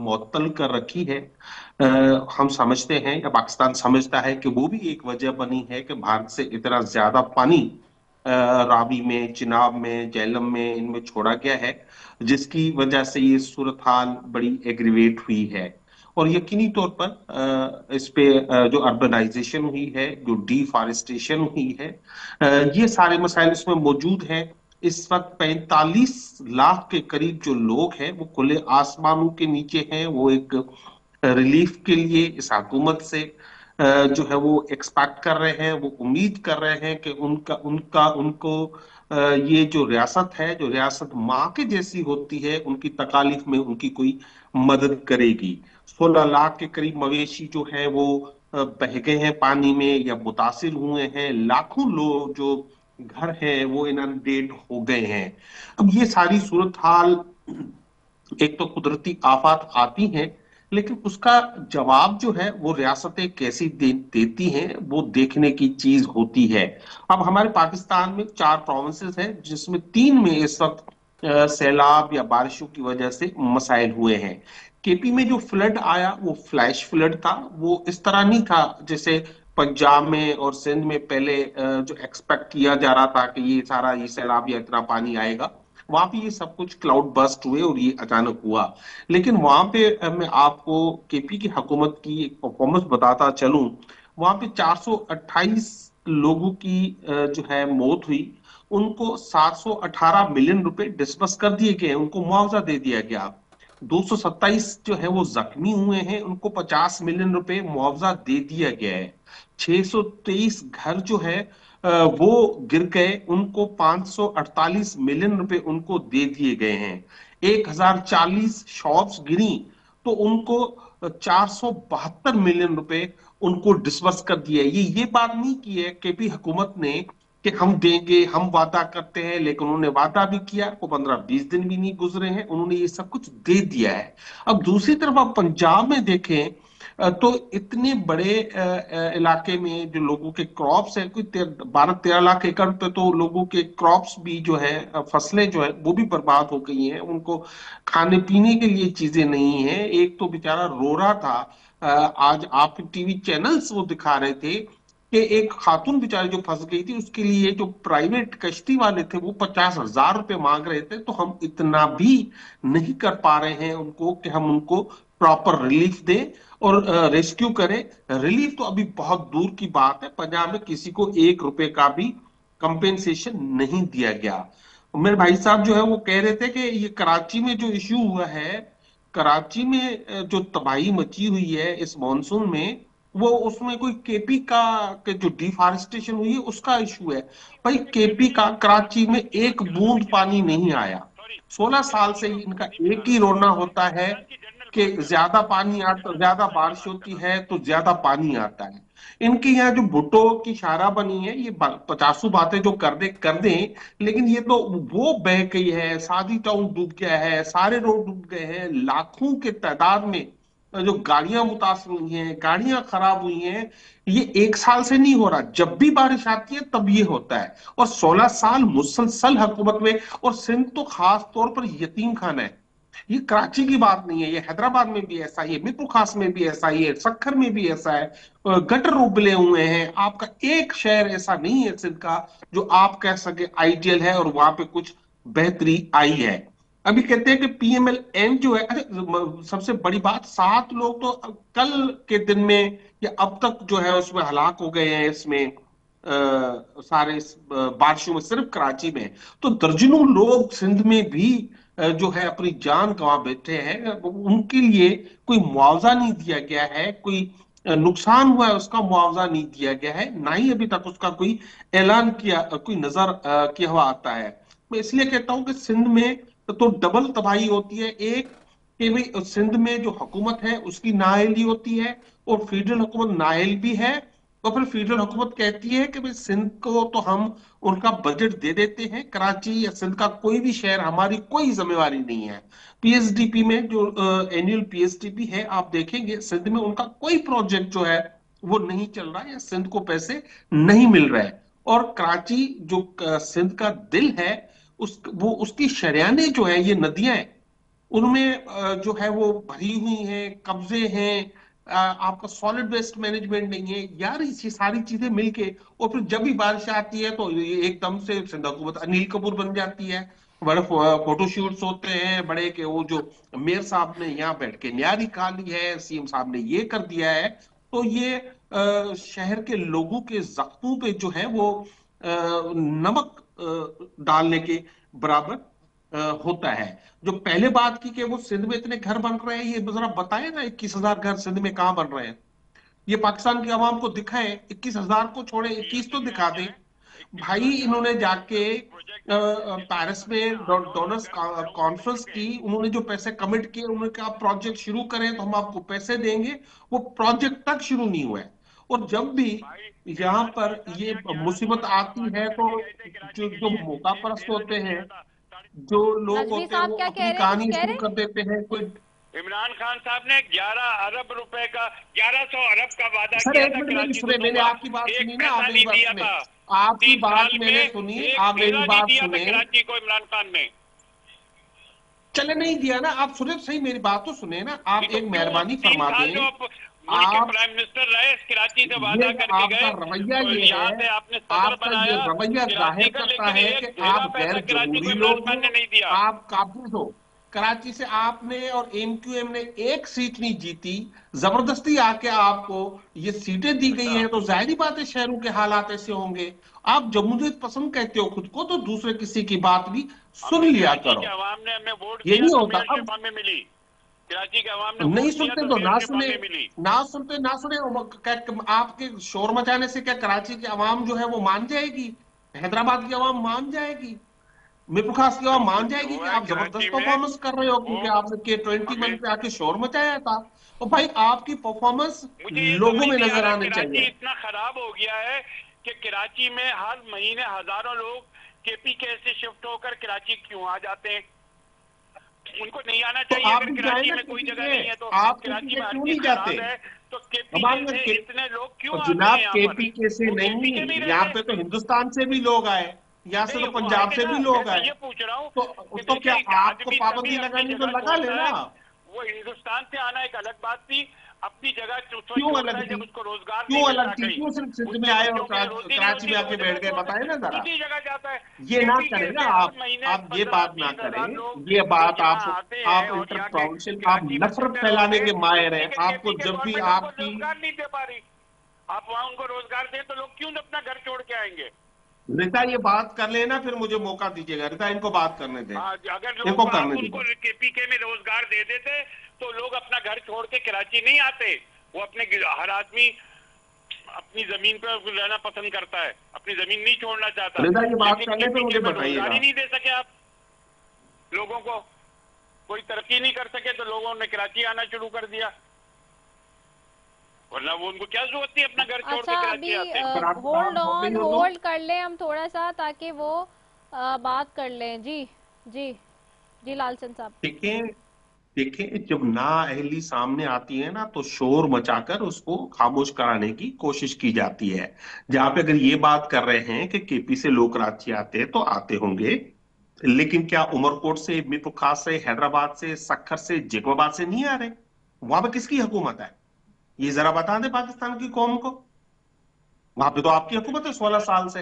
मुअत्तल कर रखी है। हम समझते हैं या पाकिस्तान समझता है कि वो भी एक वजह बनी है कि भारत से इतना ज्यादा पानी रावी में, चिनाब में, झेलम में इनमें छोड़ा गया है, जिसकी वजह से ये सूरत हाल बड़ी एग्रीवेट हुई है। और यकीनी तौर पर इस पे जो अर्बनाइजेशन हुई है, जो डिफॉरेस्टेशन हुई है, ये सारे मसाइल इसमें मौजूद हैं। इस वक्त 45 लाख के करीब जो लोग हैं वो खुले आसमानों के नीचे हैं। वो एक रिलीफ के लिए इस हुकूमत से जो है वो एक्सपेक्ट कर रहे हैं, वो उम्मीद कर रहे हैं कि उनको ये जो रियासत है, जो रियासत माँ के जैसी होती है, उनकी तकालीफ में उनकी कोई मदद करेगी। 16 लाख के करीब मवेशी जो है वो बह गए हैं पानी में या मुतासिर हुए हैं। लाखों लोग जो घर हैं वो इनंडेड हो गए हैं। अब ये सारी सूरत हाल, एक तो कुदरती आफत आती हैं, लेकिन उसका जवाब जो है वो रियासतें कैसी देती हैं वो देखने की चीज होती है। अब हमारे पाकिस्तान में 4 प्रोविंसेस हैं जिसमें 3 में इस वक्त सैलाब या बारिशों की वजह से मसाइल हुए हैं। केपी में जो फ्लड आया वो फ्लैश फ्लड था, वो इस तरह नहीं था जैसे पंजाब में और सिंध में पहले जो एक्सपेक्ट किया जा रहा था कि ये सारा ये सैलाब या इतना पानी आएगा। वहां पे ये सब कुछ क्लाउड बस्ट हुए और ये अचानक हुआ। लेकिन वहां पे मैं आपको केपी की हुकूमत की एक परफॉर्मेंस बताता चलूं। वहां पे 428 लोगों की जो है मौत हुई, उनको 718 मिलियन रुपए डिस्बर्स कर दिए गए, उनको मुआवजा दे दिया गया। 227 जो है वो जख्मी हुए हैं, उनको 50 मिलियन रुपए मुआवजा दे दिया गया है। 623 घर जो है वो गिर गए, उनको 548 मिलियन रुपए उनको दे दिए गए हैं। 1040 शॉप्स गिरी तो उनको 472 मिलियन रुपए उनको डिस्बर्स कर दिया। ये बात नहीं की है केपी हुकूमत ने कि हम देंगे, हम वादा करते हैं, लेकिन उन्होंने वादा भी किया, वो 15-20 दिन भी नहीं गुजरे हैं, उन्होंने ये सब कुछ दे दिया है। अब दूसरी तरफ आप पंजाब में देखें तो इतने बड़े इलाके में जो लोगों के क्रॉप्स है, कोई 12-13 लाख एकड़ पे तो लोगों के क्रॉप्स भी जो है, फसलें जो है वो भी बर्बाद हो गई हैं। उनको खाने पीने के लिए चीजें नहीं है। एक तो बेचारा रो रहा था, आज आपके टीवी चैनल्स वो दिखा रहे थे कि एक खातून बेचारी जो फंस गई थी, उसके लिए जो प्राइवेट कश्ती वाले थे वो 50,000 रुपए मांग रहे थे। तो हम इतना भी नहीं कर पा रहे हैं उनको कि हम उनको प्रॉपर रिलीफ दें और रेस्क्यू करें। रिलीफ तो अभी बहुत दूर की बात है। पंजाब में किसी को 1 रुपए का भी कंपेंसेशन नहीं दिया गया। मेरे भाई साहब जो है वो कह रहे थे कि ये कराची में जो इश्यू हुआ है, कराची में जो तबाही मची हुई है इस मॉनसून में, वो उसमें कोई केपी का के जो डिफॉरेस्टेशन हुई है उसका इशू है। भाई केपी का कराची में एक बूंद पानी नहीं आया। 16 साल से इनका एक ही रोना होता है कि ज्यादा पानी आता, ज्यादा बारिश होती है तो ज्यादा पानी आता है। इनके यहाँ जो भुट्टो की शारा बनी है, ये 50 बातें जो कर दें, लेकिन ये तो वो बह गई है, सादी टाउन डूब गया है, सारे रोड डूब गए हैं, लाखों के तादाद में जो गाड़ियां मुतासर हुई हैं, गाड़ियां खराब हुई हैं। ये 1 साल से नहीं हो रहा, जब भी बारिश आती है तब ये होता है। और 16 साल मुसलसल हुकूमत में, और सिंध तो खास तौर पर यतीम खाना है। ये कराची की बात नहीं है, ये हैदराबाद में भी ऐसा ही है, मीरपुर खास में भी ऐसा ही है, सक्खर में भी ऐसा है। गटर उबले हुए हैं। आपका एक शहर ऐसा नहीं है सिंध का जो आप कह सके आइडियल है और वहां पे कुछ बेहतरी आई है। अभी कहते हैं कि PMLN जो है, सबसे बड़ी बात, 7 लोग तो कल के दिन में या अब तक जो है उसमें हलाक हो गए हैं। इसमें सारे बारिशों में, सिर्फ कराची में तो दर्जनों लोग सिंध में भी जो है अपनी जान गंवा बैठे हैं। उनके लिए कोई मुआवजा नहीं दिया गया है, कोई नुकसान हुआ है उसका मुआवजा नहीं दिया गया है, ना ही अभी तक उसका कोई ऐलान किया, कोई नजर किया हुआ आता है। मैं इसलिए कहता हूं कि सिंध में तो डबल तबाही होती है। एक कि भाई सिंध में जो हुकूमत है उसकी नाअहली होती है, और फेडरल हुकूमत नाअहल भी है। और फिर फेडरल हुकूमत कहती है कि भाई सिंध को तो हम उनका बजट दे देते हैं, कराची या सिंध का कोई भी शहर हमारी कोई जिम्मेवारी नहीं है। PSDP में जो एनुअल PSDP है, आप देखेंगे सिंध में उनका कोई प्रोजेक्ट जो है वो नहीं चल रहा है, या सिंध को पैसे नहीं मिल रहे हैं। और कराची जो सिंध का दिल है, उसकी शरियाने जो है, ये नदियां हैं, उनमें जो है वो भरी हुई हैं, कब्जे हैं, आपका सॉलिड वेस्ट मैनेजमेंट नहीं है यार। ये सारी चीजें मिलके, और फिर जब भी बारिश आती है तो एकदम से सिंध हुकूमत अनिल कपूर बन जाती है। बड़े फोटोशूट्स होते हैं बड़े के, वो जो मेयर साहब ने यहाँ बैठ के न्यारी खा ली है, CM साहब ने ये कर दिया है। तो ये शहर के लोगों के जख्मों पे जो है वो नमक डालने के बराबर होता है। जो पहले बात की कि वो सिंध में इतने घर बन रहे हैं, ये जरा बताए ना 21,000 घर सिंध में कहां बन रहे हैं? ये पाकिस्तान की आवाम को दिखाए, 21,000 को छोड़े 21 तो दिखा दे भाई। इन्होंने जाके पेरिस में डोनर्स कॉन्फ्रेंस की, उन्होंने जो पैसे कमिट किए, उन्होंने कहा प्रोजेक्ट शुरू करें तो हम आपको पैसे देंगे, वो प्रोजेक्ट तक शुरू नहीं हुआ है। और जब भी यहाँ पर ये मुसीबत आती है तो जो मौका परस्त होते हैं, जो लोग होते हैं, वो अपनी कहानी शुरू कर देते हैं। कोई इमरान खान साहब ने 11 अरब रुपए का 1100 अरब का वादा सर, किया एक था। मिनट सुने, मैंने आपकी बात सुनी ना, आप मेरी बात सुने, आपकी बात मैंने सुनी, आप मेरी बात सुने। कराची को इमरान खान ने चले नहीं दिया ना, आप सुने सही, मेरी बात तो सुने ना। आप एक मेहरबानी फरमा दें, आप प्राइम मिनिस्टर रहे, कराची से वादा करके गए, आपका रवैया ये है, आपका ये रवैया जाहिर करता है कि आप गैर जमहूरी लोग हो, आप काबिज हो। कराची से आपने और एमक्यूएम ने एक सीट नहीं जीती, जबरदस्ती आके आपको ये सीटें दी गई हैं, तो जाहिर बात है शहरों के हालात ऐसे होंगे। आप जमहूरियत पसंद कहते हो खुद को, तो दूसरे किसी की बात भी सुन लिया करो। ये नहीं होता। अब कराची के अवाम ने नहीं सुनते तो ना सुने, ना सुनते ना सुने। आपके शोर मचाने से क्या कराची की अवाम जो है वो मान जाएगी? हैदराबाद की अवाम मान जाएगी? मिरपुर खास की आवाम मान जाएगी कि आप जबरदस्त परफॉर्मेंस कर रहे हो क्योंकि आपने K20 मंच पे आके शोर मचाया था? तो भाई आपकी परफॉर्मेंस लोगों में नजर आने चाहिए। इतना खराब हो गया है कि कराची में हर महीने हजारों लोग KPK से शिफ्ट होकर कराची क्यों आ जाते हैं? उनको नहीं आना चाहिए। अगर कराची में कोई जगह नहीं है तो आप कराची में क्यों नहीं जाते? तो KPK से इतने लोग क्यों आते हैं? जनाब KPK से नहीं, यहाँ पे तो हिंदुस्तान से भी लोग आए, यहाँ से तो पंजाब से भी लोग आए। ये पूछ रहा हूँ तो क्या आपको पाबंदी लगानी तो लगा लेना। वो हिंदुस्तान से आना एक अलग बात थी, अपनी जगह क्यों अलग थी? जब उसको रोजगार क्यों अलग थी? क्यों सिर्फ सिंध में आए और कराची में आके बैठ गए? बताए ना जरा। जगह जाता है ये ना करें ना आप ये बात ना करें, ये बात आप इंटर प्रोविंशियल, आप नफरत फैलाने के माहिर हैं। आपको जब भी आपकी रोजगार नहीं दे पा रही, आप वहाँ उनको रोजगार दें तो लोग क्यों अपना घर छोड़ के आएंगे? रिता ये बात कर लेना, फिर मुझे मौका दीजिएगा। रिता इनको बात करने दें, अगर इनको लोग करने उनको KPK में रोजगार दे देते तो लोग अपना घर छोड़ के कराची नहीं आते। वो अपने हर आदमी अपनी जमीन पर रहना पसंद करता है, अपनी जमीन नहीं छोड़ना चाहता। रिता ये बात करने पे मुझे बताइएगा। नहीं दे सके आप लोगों को, कोई तरक्की नहीं कर सके तो लोगों ने कराची आना शुरू कर दिया, वरना वो उनको क्या जरूरत थी अपना घर छोड़ के कराची आते। होल्ड ऑन, होल्ड कर ले हम थोड़ा सा ताकि वो बात कर लें। जी जी जी लालचंद साहब। देखिए जब नाअहली सामने आती है ना तो शोर मचाकर उसको खामोश कराने की कोशिश की जाती है। जहां पे अगर ये बात कर रहे हैं कि KP से लोग कराची आते हैं तो आते होंगे, लेकिन क्या उमरकोट से, मिरपुर खास से, हैदराबाद से, सक्खर से, जैकबाबाद से नहीं आ रहे? वहां पे किसकी हुकूमत है ये जरा बता दे पाकिस्तान की कौम को। वहां पे तो आपकी हुकूमत है 16 साल से,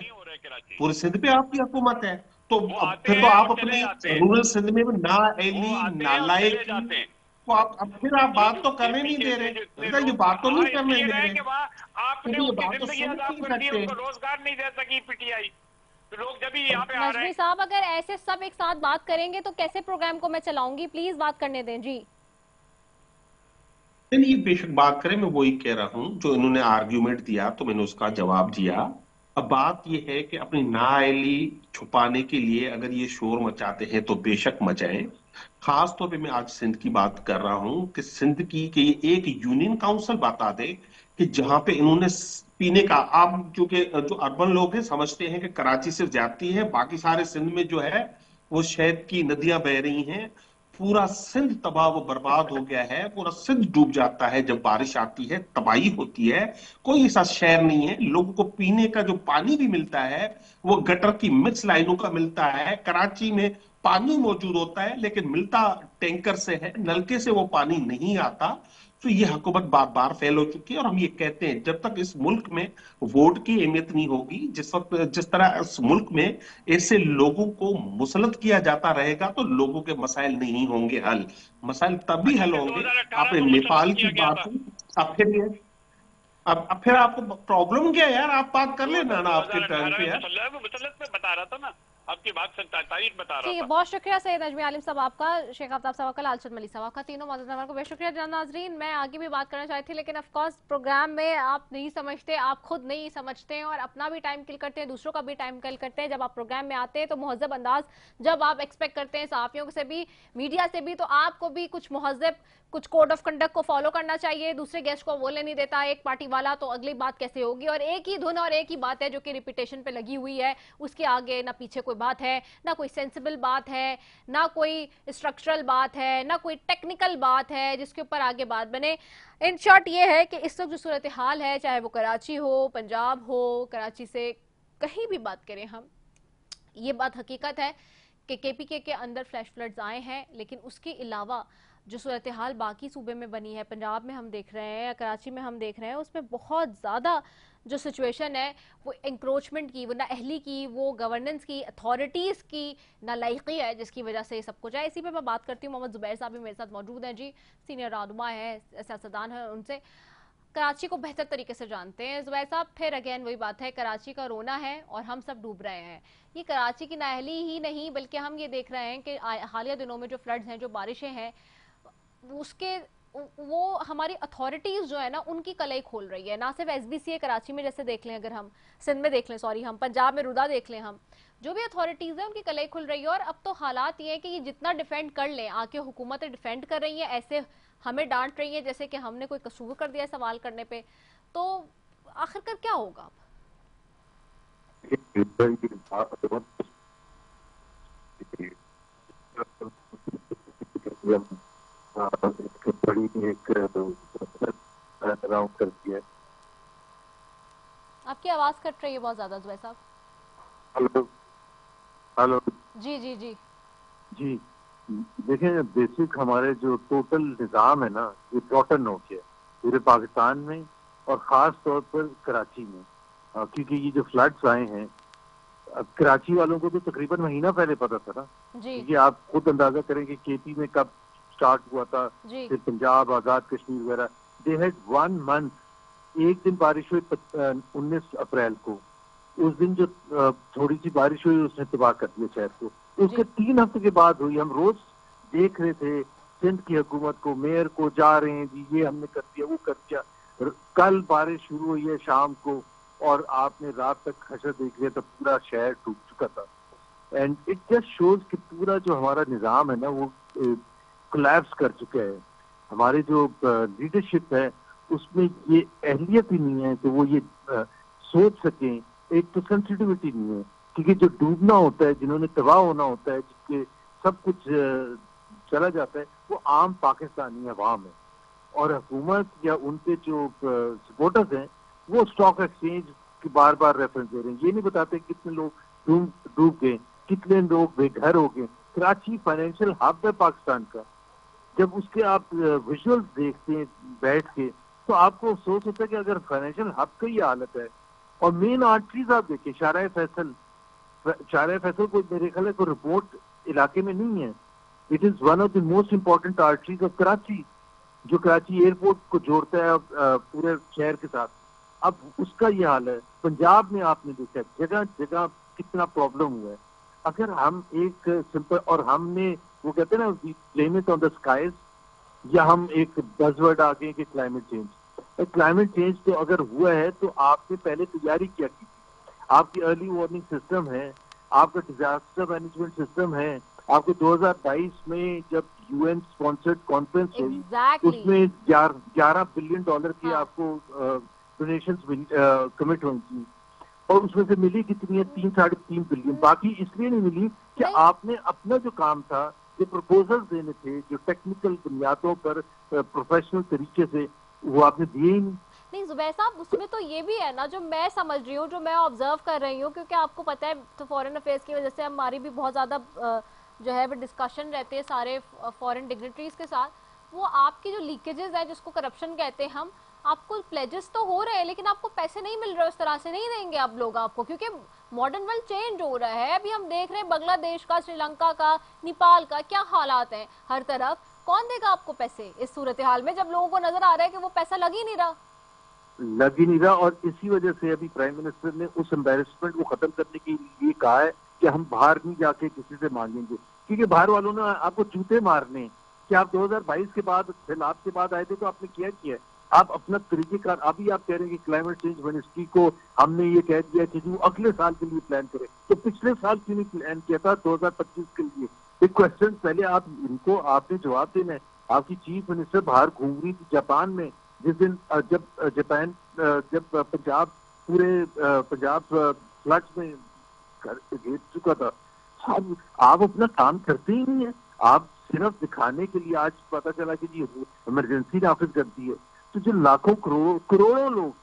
पूरे सिंध पे आपकी हुकूमत है। तो फिर तो आप अपनी रूरल सिंध में नाअहली, नालायकी, तो आप अब फिर आप बात तो करने नहीं दे रहे। ये बात तो नहीं करने दे रहे, आपने ये बात तो सुन नहीं सकते। रोजगार नहीं दे सकी PTI, तो लोग जब यहाँ पे आ रहे हैं। साहब अगर ऐसे सब एक साथ बात करेंगे तो कैसे प्रोग्राम को मैं चलाऊंगी? प्लीज बात करने दें। जी नहीं, बेशक बात करें, मैं वही कह रहा हूं जो इन्होंने आर्ग्यूमेंट दिया तो मैंने उसका जवाब दिया। अब बात यह है कि अपनी नाअहली छुपाने के लिए अगर ये शोर मचाते हैं तो बेशक मचाएं। खास तौर पे मैं आज सिंध की बात कर रहा हूं कि सिंध की कि एक यूनियन काउंसिल बता दे कि जहां पे इन्होंने पीने का, आप चूंकि जो अर्बन लोग हैं समझते हैं कि कराची सिर्फ जाती है, बाकी सारे सिंध में जो है वो शहद की नदियां बह रही हैं। पूरा सिंध तबाह व बर्बाद हो गया है, पूरा सिंध डूब जाता है जब बारिश आती है, तबाही होती है। कोई ऐसा शहर नहीं है, लोगों को पीने का जो पानी भी मिलता है वो गटर की मिक्स लाइनों का मिलता है। कराची में पानी मौजूद होता है लेकिन मिलता टैंकर से है, नलके से वो पानी नहीं आता। तो ये हुकूमत बार बार फेल हो चुकी है और हम ये कहते हैं जब तक इस मुल्क में वोट की अहमियत नहीं होगी, जिस तरह इस मुल्क में ऐसे लोगों को मुसलत किया जाता रहेगा तो लोगों के मसाइल नहीं होंगे हल। मसाइल तभी हल होंगे। आपने नेपाल की बात की, अब फिर आपको प्रॉब्लम क्या है यार? आप बात कर लेना ना आपके टर्न पे यार। मुसलत में बता रहा था ना, आपकी बात से तारीफ बता ठीक रहा है, था। बहुत शुक्रिया सैयद नजमी आलिम साहब आपका, शेख आफ्ताब साहब आपका, लालचंद मलिक साहब आपका, तीनों मौजूद को बहुत शुक्रिया। नाजरीन, मैं आगे भी बात करना चाहती थी लेकिन ऑफ कोर्स प्रोग्राम में आप नहीं समझते, आप खुद नहीं समझते हैं और अपना भी टाइम किल करते हैं, दूसरों का भी टाइम किल करते हैं। जब आप प्रोग्राम में आते हैं तो मुहज़्ज़ब अंदाज जब आप एक्सपेक्ट करते हैं सहाफ़ियों से भी, मीडिया से भी, तो आपको भी कुछ मुहज़्ज़ब, कुछ कोड ऑफ कंडक्ट को फॉलो करना चाहिए। दूसरे गेस्ट को बोलने नहीं देता एक पार्टी वाला, तो अगली बात कैसे होगी? और एक ही धुन और एक ही बात है जो कि रिपीटेशन पे लगी हुई है, उसके आगे ना पीछे कोई बात है, ना कोई सेंसिबल बात है, ना कोई स्ट्रक्चरल बात है, ना कोई टेक्निकल बात है जिसके ऊपर आगे बात बने। इन शॉर्ट ये है कि इस वक्त जो सूरत हाल है, चाहे वो कराची हो, पंजाब हो, कराची से कहीं भी बात करें हम, ये बात हकीकत है कि केपीके के अंदर फ्लैश फ्लड्स आए हैं, लेकिन उसके अलावा जो सूरत हाल बाकी सूबे में बनी है, पंजाब में हम देख रहे हैं या कराची में हम देख रहे हैं, उसमें बहुत ज़्यादा जो सिचुएशन है वो इंक्रोचमेंट की, वो नाअहली की, वो गवर्नेंस की, अथॉरिटीज़ की नालायकी है जिसकी वजह से ये सब कुछ है। इसी पे मैं बात करती हूँ। मोहम्मद ज़ुबैर साहब भी मेरे साथ मौजूद हैं जी, सीनियर रहनुमा है, सियासतदान है, उनसे कराची को बेहतर तरीके से जानते हैं। ज़ुबैर साहब, फिर अगेन वही बात है, कराची का रोना है और हम सब डूब रहे हैं। ये कराची की नाअहली ही नहीं बल्कि हम ये देख रहे हैं कि हालिया दिनों में जो फ्लड्स हैं, जो बारिशें हैं, उसके वो हमारी अथॉरिटीज़ जो है ना उनकी कलई खोल रही है। ना सिर्फ SBCA कराची में, जैसे देख लें, अगर हम सिंध में देख लें, सॉरी, हम पंजाब में रुदा देख लें, हम जो भी अथॉरिटीज़ है उनकी कलई खुल रही है। और अब तो हालात ये है कि ये जितना डिफेंड कर लें, आके हुकूमतें डिफेंड कर रही हैं, ऐसे हमें डांट रही है जैसे कि हमने कोई कसूर कर दिया सवाल करने पे। तो आखिरकार क्या होगा? बड़ी एक राउंड कर दिया। आपकी आवाज कट रही है बहुत ज्यादा ज़ुबैर साहब। हेलो हेलो जी जी जी जी, देखें, बेसिक हमारे जो टोटल निज़ाम है ना, ये रॉटन हो गया पूरे पाकिस्तान में और ख़ास तौर पर कराची में। क्योंकि ये जो फ्लड्स आए हैं, कराची वालों को तो तकरीबन महीना पहले पता था ना, क्योंकि आप खुद अंदाजा करें कि KP में कब स्टार्ट हुआ था, फिर पंजाब, आज़ाद कश्मीर वगैरह। दे हैड 1 मंथ, एक दिन बारिश हुई 19 अप्रैल को, उस दिन जो थोड़ी सी बारिश हुई उसने तबाह कर दिया शहर को। उसके 3 हफ्ते के बाद हुई। हम रोज देख रहे थे सिंध की हुकूमत को, मेयर को, जा रहे हैं जी ये हमने कर दिया, वो कर दिया। कल बारिश शुरू हुई है शाम को और आपने रात तक खशर देख लिया तो पूरा शहर डूब चुका था। एंड इट जस्ट शोज कि पूरा जो हमारा निज़ाम है ना वो कोलैप्स कर चुका है। हमारे जो लीडरशिप है उसमें ये अहलियत ही नहीं है कि वो ये सोच सकें। एक तो सेंसिटिविटी नहीं है, क्योंकि जो डूबना होता है, जिन्होंने तबाह होना होता है, जिसके सब कुछ चला जाता है, वो आम पाकिस्तानी अवाम है। और हुकूमत या उनके जो सपोर्टर्स हैं वो स्टॉक एक्सचेंज की बार बार रेफरेंस दे रहे हैं, ये नहीं बताते कितने लोग डूब गए, कितने लोग बेघर हो गए। कराची फाइनेंशियल हब है पाकिस्तान का। जब उसके आप विजुअल्स देखते हैं बैठ के तो आपको अफसोस होता है कि अगर फाइनेंशियल हब की ये हालत है, और मेन आर्टरीज आप देखिए, शाहराह फैसल को मेरे ख्याल को रिपोर्ट इलाके में नहीं है। It is one of the most important arteries of Karachi, जो कराची एयरपोर्ट को जोड़ता है पूरे शहर के साथ। अब उसका ये हाल है। पंजाब में आपने देखा जगह जगह कितना प्रॉब्लम हुआ है। अगर हम एक सिंपल, और हमने वो कहते हैं ना blame it on the skies, या हम एक बज़वर्ड आ गए कि क्लाइमेट चेंज। क्लाइमेट चेंज तो अगर हुआ है तो आपने पहले तैयारी क्या की? आपकी अर्ली वार्निंग सिस्टम है, आपका डिजास्टर मैनेजमेंट सिस्टम है। आपको 2022 में जब UN स्पॉन्सर्ड कॉन्फ्रेंस हुई उसमें 11 बिलियन डॉलर की आपको डोनेशंस कमिट हुई थी, और उसमें से मिली कितनी है? 3-3.5 बिलियन। बाकी इसलिए नहीं मिली कि आपने अपना जो काम था, जो प्रपोजल्स देने थे, जो टेक्निकल बुनियादों पर प्रोफेशनल तरीके से, वो आपने दिए ही नहीं। ज़ुबैर साहब, उसमें तो ये भी है ना, जो मैं समझ रही हूँ, जो मैं ऑब्जर्व कर रही हूँ, क्योंकि आपको पता है तो फॉरेन अफेयर्स की वजह से हमारी भी बहुत ज़्यादा जो है वो डिस्कशन रहते हैं सारे फॉरेन डिग्निटरीज के साथ। वो आपकी जो लीकेजेस है, जिसको करप्शन कहते हैं हम, आपको प्लेजेस तो हो रहे हैं लेकिन आपको पैसे नहीं मिल रहे, उस तरह से नहीं देंगे आप लोग आपको, क्योंकि मॉडर्न वर्ल्ड चेंज हो रहा है। अभी हम देख रहे हैं बांग्लादेश का, श्रीलंका का, नेपाल का क्या हालात हैं हर तरफ। कौन देगा आपको पैसे इस सूरत हाल में, जब लोगों को नजर आ रहा है कि वो पैसा लग ही नहीं रहा। और इसी वजह से अभी प्राइम मिनिस्टर ने उस एम्बेरसमेंट को खत्म करने के लिए कहा है कि हम बाहर नहीं जाके किसी से मांगेंगे, क्योंकि बाहर वालों ने आपको जूते मारने हैं कि आप 2022 के बाद सैलाब के बाद आए थे तो आपने किया आप अपना तरीकेकार, अभी आप कह रहे हैं कि क्लाइमेट चेंज मिनिस्ट्री को हमने ये कह दिया कि वो अगले साल के लिए प्लान करे, तो पिछले साल क्यों नहीं प्लान किया था 2025 के लिए? एक क्वेश्चन पहले आप इनको आपने जवाब देना है। आपकी चीफ मिनिस्टर बाहर घूम रही थी जापान में, जिस दिन जब पंजाब पूरे पंजाब फ्लड्स में घेर चुका था। आप अपना काम करते ही नहीं है, आप सिर्फ दिखाने के लिए आज पता चला कि जी इमरजेंसी नाफिज कर दी है। तो जो लाखों करोड़ों लोग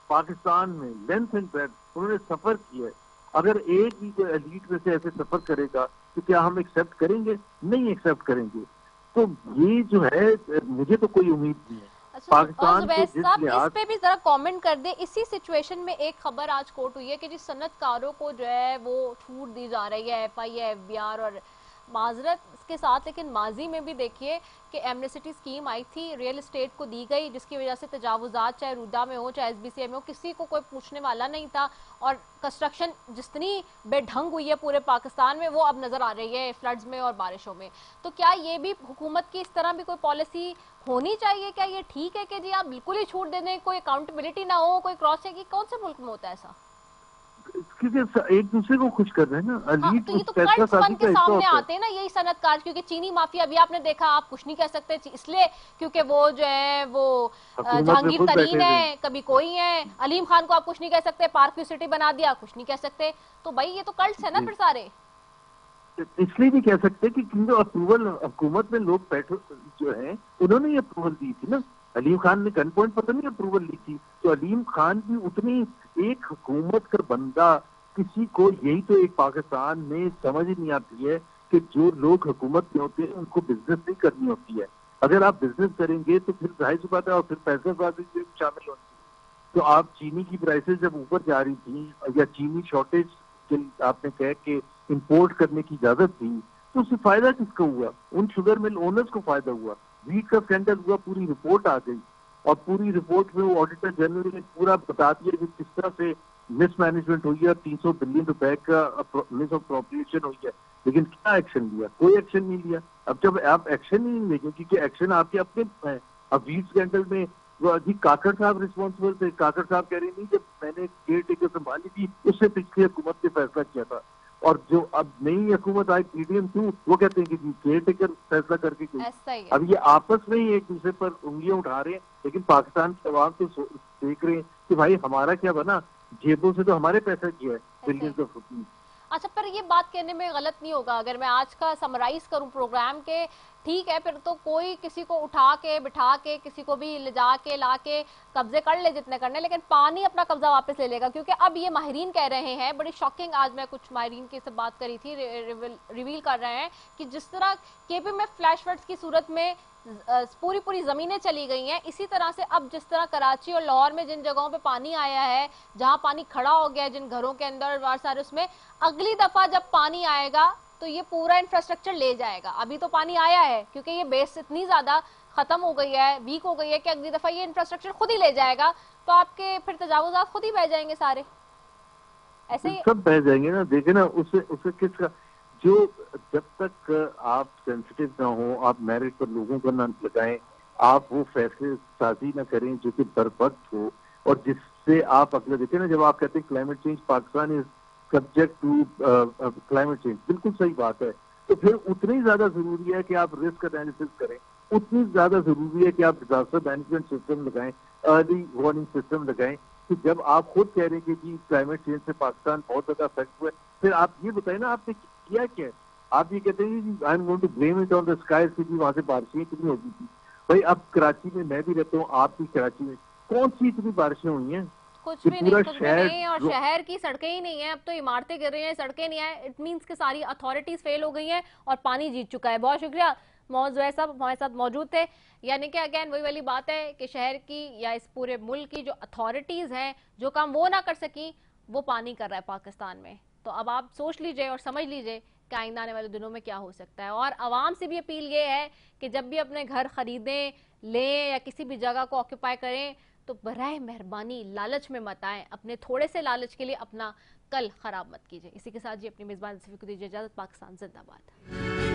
पाकिस्तान में लेंथ एंड ब्रेड्थ उन्होंने सफर किया है, अगर एक भी कोई एलीट में से ऐसे सफर करेगा तो क्या हम एक्सेप्ट करेंगे? नहीं एक्सेप्ट करेंगे। तो ये जो है मुझे तो कोई उम्मीद नहीं है। पाकिस्तान के जिस लिहाज इस पे भी जरा कमेंट कर दे। इसी सिचुएशन में एक खबर आज कोट हुई है कि जिस सनतकारों को जो है वो छूट दी जा रही है FIA FBR और माजरत के साथ, लेकिन माजी में भी देखिए कि एमनेस्टी स्कीम आई थी, रियल एस्टेट को दी गई, जिसकी वजह से तजावुजात चाहे रूदा में हो चाहे SBCA में हो किसी को कोई पूछने वाला नहीं था, और कंस्ट्रक्शन जितनी बेढंग हुई है पूरे पाकिस्तान में वो अब नजर आ रही है फ्लड्स में और बारिशों में। तो क्या ये भी हुकूमत की इस तरह भी कोई पॉलिसी होनी चाहिए? क्या ये ठीक है कि जी आप बिल्कुल ही छूट दे दें, कोई अकाउंटेबिलिटी ना हो, कोई क्रॉस चेक? कौन से मुल्क में होता है ऐसा? क्योंकि एक दूसरे को खुश कर रहे हैं ना। हाँ, तो ये तो कर्ज बन के सामने आते हैं ना यही सनतकार, क्योंकि चीनी माफिया अभी आपने देखा, आप कुछ नहीं कह सकते इसलिए क्योंकि वो जो है वो जहांगीर तरीन है, कभी कोई है, अलीम खान को आप कुछ नहीं कह सकते, पार्क व्यू सिटी बना दिया, कुछ नहीं कह सकते। तो भाई ये तो कर्ज है ना फिर सारे। इसलिए भी कह सकते कि क्योंकि अप्रूवल हुकूमत में लोग बैठे जो है उन्होंने ये अप्रूवल दी थी ना। अलीम खान ने गन पॉइंट पता नहीं अप्रूवल ली थी, तो अलीम खान भी उतनी एक हुकूमत का बंदा, किसी को यही तो एक पाकिस्तान में समझ नहीं आती है कि जो लोग हुकूमत में होते हैं उनको बिजनेस नहीं करनी होती है। अगर आप बिजनेस करेंगे तो फिर जाहिर सी बात है और फिर पैसेबाजी में शामिल होंगे। तो आप चीनी की प्राइसेस जब ऊपर जा रही थी या चीनी शॉर्टेज आपने कह के इंपोर्ट करने की इजाजत थी, तो उससे फायदा किसको हुआ? उन शुगर मिल ओनर्स को फायदा हुआ। वीट का स्कैंडल हुआ, पूरी रिपोर्ट आ गई और पूरी रिपोर्ट में वो ऑडिटर जनरल ने पूरा बता दिया कि किस तरह से मिसमैनेजमेंट हुई है, 300 बिलियन रुपए का मिस अप्रोप्रिएशन हुई है। लेकिन क्या एक्शन लिया? कोई एक्शन नहीं लिया। अब जब आप एक्शन ही नहीं लेंगे, क्योंकि एक्शन आपके अपने है। अब वीट स्कैंडल में जी काकड़ साहब रिस्पॉन्सिबल थे। काकड़ साहब कह रहे नहीं जब मैंने केयर टेकर संभाली थी उससे पिछली हुकूमत ने फैसला किया था, और जो अब नई हुकूमत आई PDM2 वो कहते हैं कि केयर टेकर फैसला करके गई। अब ये आपस में ही एक दूसरे पर उंगलियां उठा रहे हैं, लेकिन पाकिस्तान के अवाम तो देख रहे हैं कि भाई हमारा क्या बना, जेबों से तो हमारे पैसा किया है बिलियंस ऑफ रुपीज। अच्छा, पर ये बात कहने में गलत नहीं होगा अगर मैं आज का समराइज करूं प्रोग्राम के, ठीक है फिर तो कोई किसी को उठा के बिठा के किसी को भी ले जा के ला के कब्जे कर ले जितने करने, लेकिन पानी अपना कब्जा वापस ले लेगा। क्योंकि अब ये माहिरीन कह रहे हैं, बड़ी शॉकिंग, आज मैं कुछ माहिरीन की से बात करी थी, रिवील कर रहे हैं कि जिस तरह केपी में फ्लैश फ्लड्स की सूरत में पूरी जमीनें चली गई हैं, इसी तरह से अब जिस तरह कराची और लाहौर में जिन जगहों पे पानी आया है, जहां पानी खड़ा हो गया है जिन घरों के अंदर और सारे, उसमें अगली दफा जब पानी आएगा तो ये पूरा इंफ्रास्ट्रक्चर ले जाएगा। अभी तो पानी आया है क्योंकि ये बेस इतनी ज्यादा खत्म हो गई है, वीक हो गई है कि अगली दफा ये इंफ्रास्ट्रक्चर खुद ही ले जाएगा, तो आपके फिर तजावुजात खुद ही बह जाएंगे सारे, ऐसे ही सब बह जाएंगे ना। देखे ना उसे किसका, जो जब तक आप सेंसिटिव ना हो, आप मेरिट पर लोगों को ना लगाएं, आप वो फैसले साजी ना करें जो कि बर्बक्त हो और जिससे आप अगले देखें ना, जब आप कहते हैं climate change Pakistan is subject to climate change, बिल्कुल सही बात है। तो फिर उतनी ज्यादा जरूरी है कि आप रिस्क एनालिसिस करें, उतनी ज्यादा जरूरी है कि आप डिजास्टर मैनेजमेंट सिस्टम लगाएं, अर्ली वार्निंग सिस्टम लगाएं। कि जब आप खुद कह रहे हैं कि जी क्लाइमेट चेंज से पाकिस्तान बहुत ज्यादा अफेक्ट हुआ है, फिर आप ये बताएं ना आपने किया क्या? आप ये कहते हैं I am going to blame it on the sky कि वहां से बारिशें कितनी होती थी। भाई अब कराची में मैं भी रहता हूँ, आप भी कराची में, कौन सी इतनी बारिशें हुई हैं? कुछ भी नहीं, और शहर की सड़कें ही नहीं है, अब तो इमारतें गिर रही हैं, सड़कें नहीं है। इट मींस कि सारी अथॉरिटीज फेल हो गई हैं और पानी जीत चुका है। बहुत शुक्रिया मौजूद साहब हमारे साथ मौजूद थे। यानी कि अगेन वही वाली बात है कि शहर की या इस पूरे मुल्क की जो अथॉरिटीज हैं, जो काम वो ना कर सकी वो पानी कर रहा है पाकिस्तान में। तो अब आप सोच लीजिए और समझ लीजिए कि आइंदा आने वाले दिनों में क्या हो सकता है। और आवाम से भी अपील ये है कि जब भी अपने घर खरीदें, लें या किसी भी जगह को ऑक्यूपाई करें तो बराए मेहरबानी लालच में मत आएं। अपने थोड़े से लालच के लिए अपना कल खराब मत कीजिए। इसी के साथ जी अपनी मेजबान को दीजिए इजाजत। पाकिस्तान जिंदाबाद।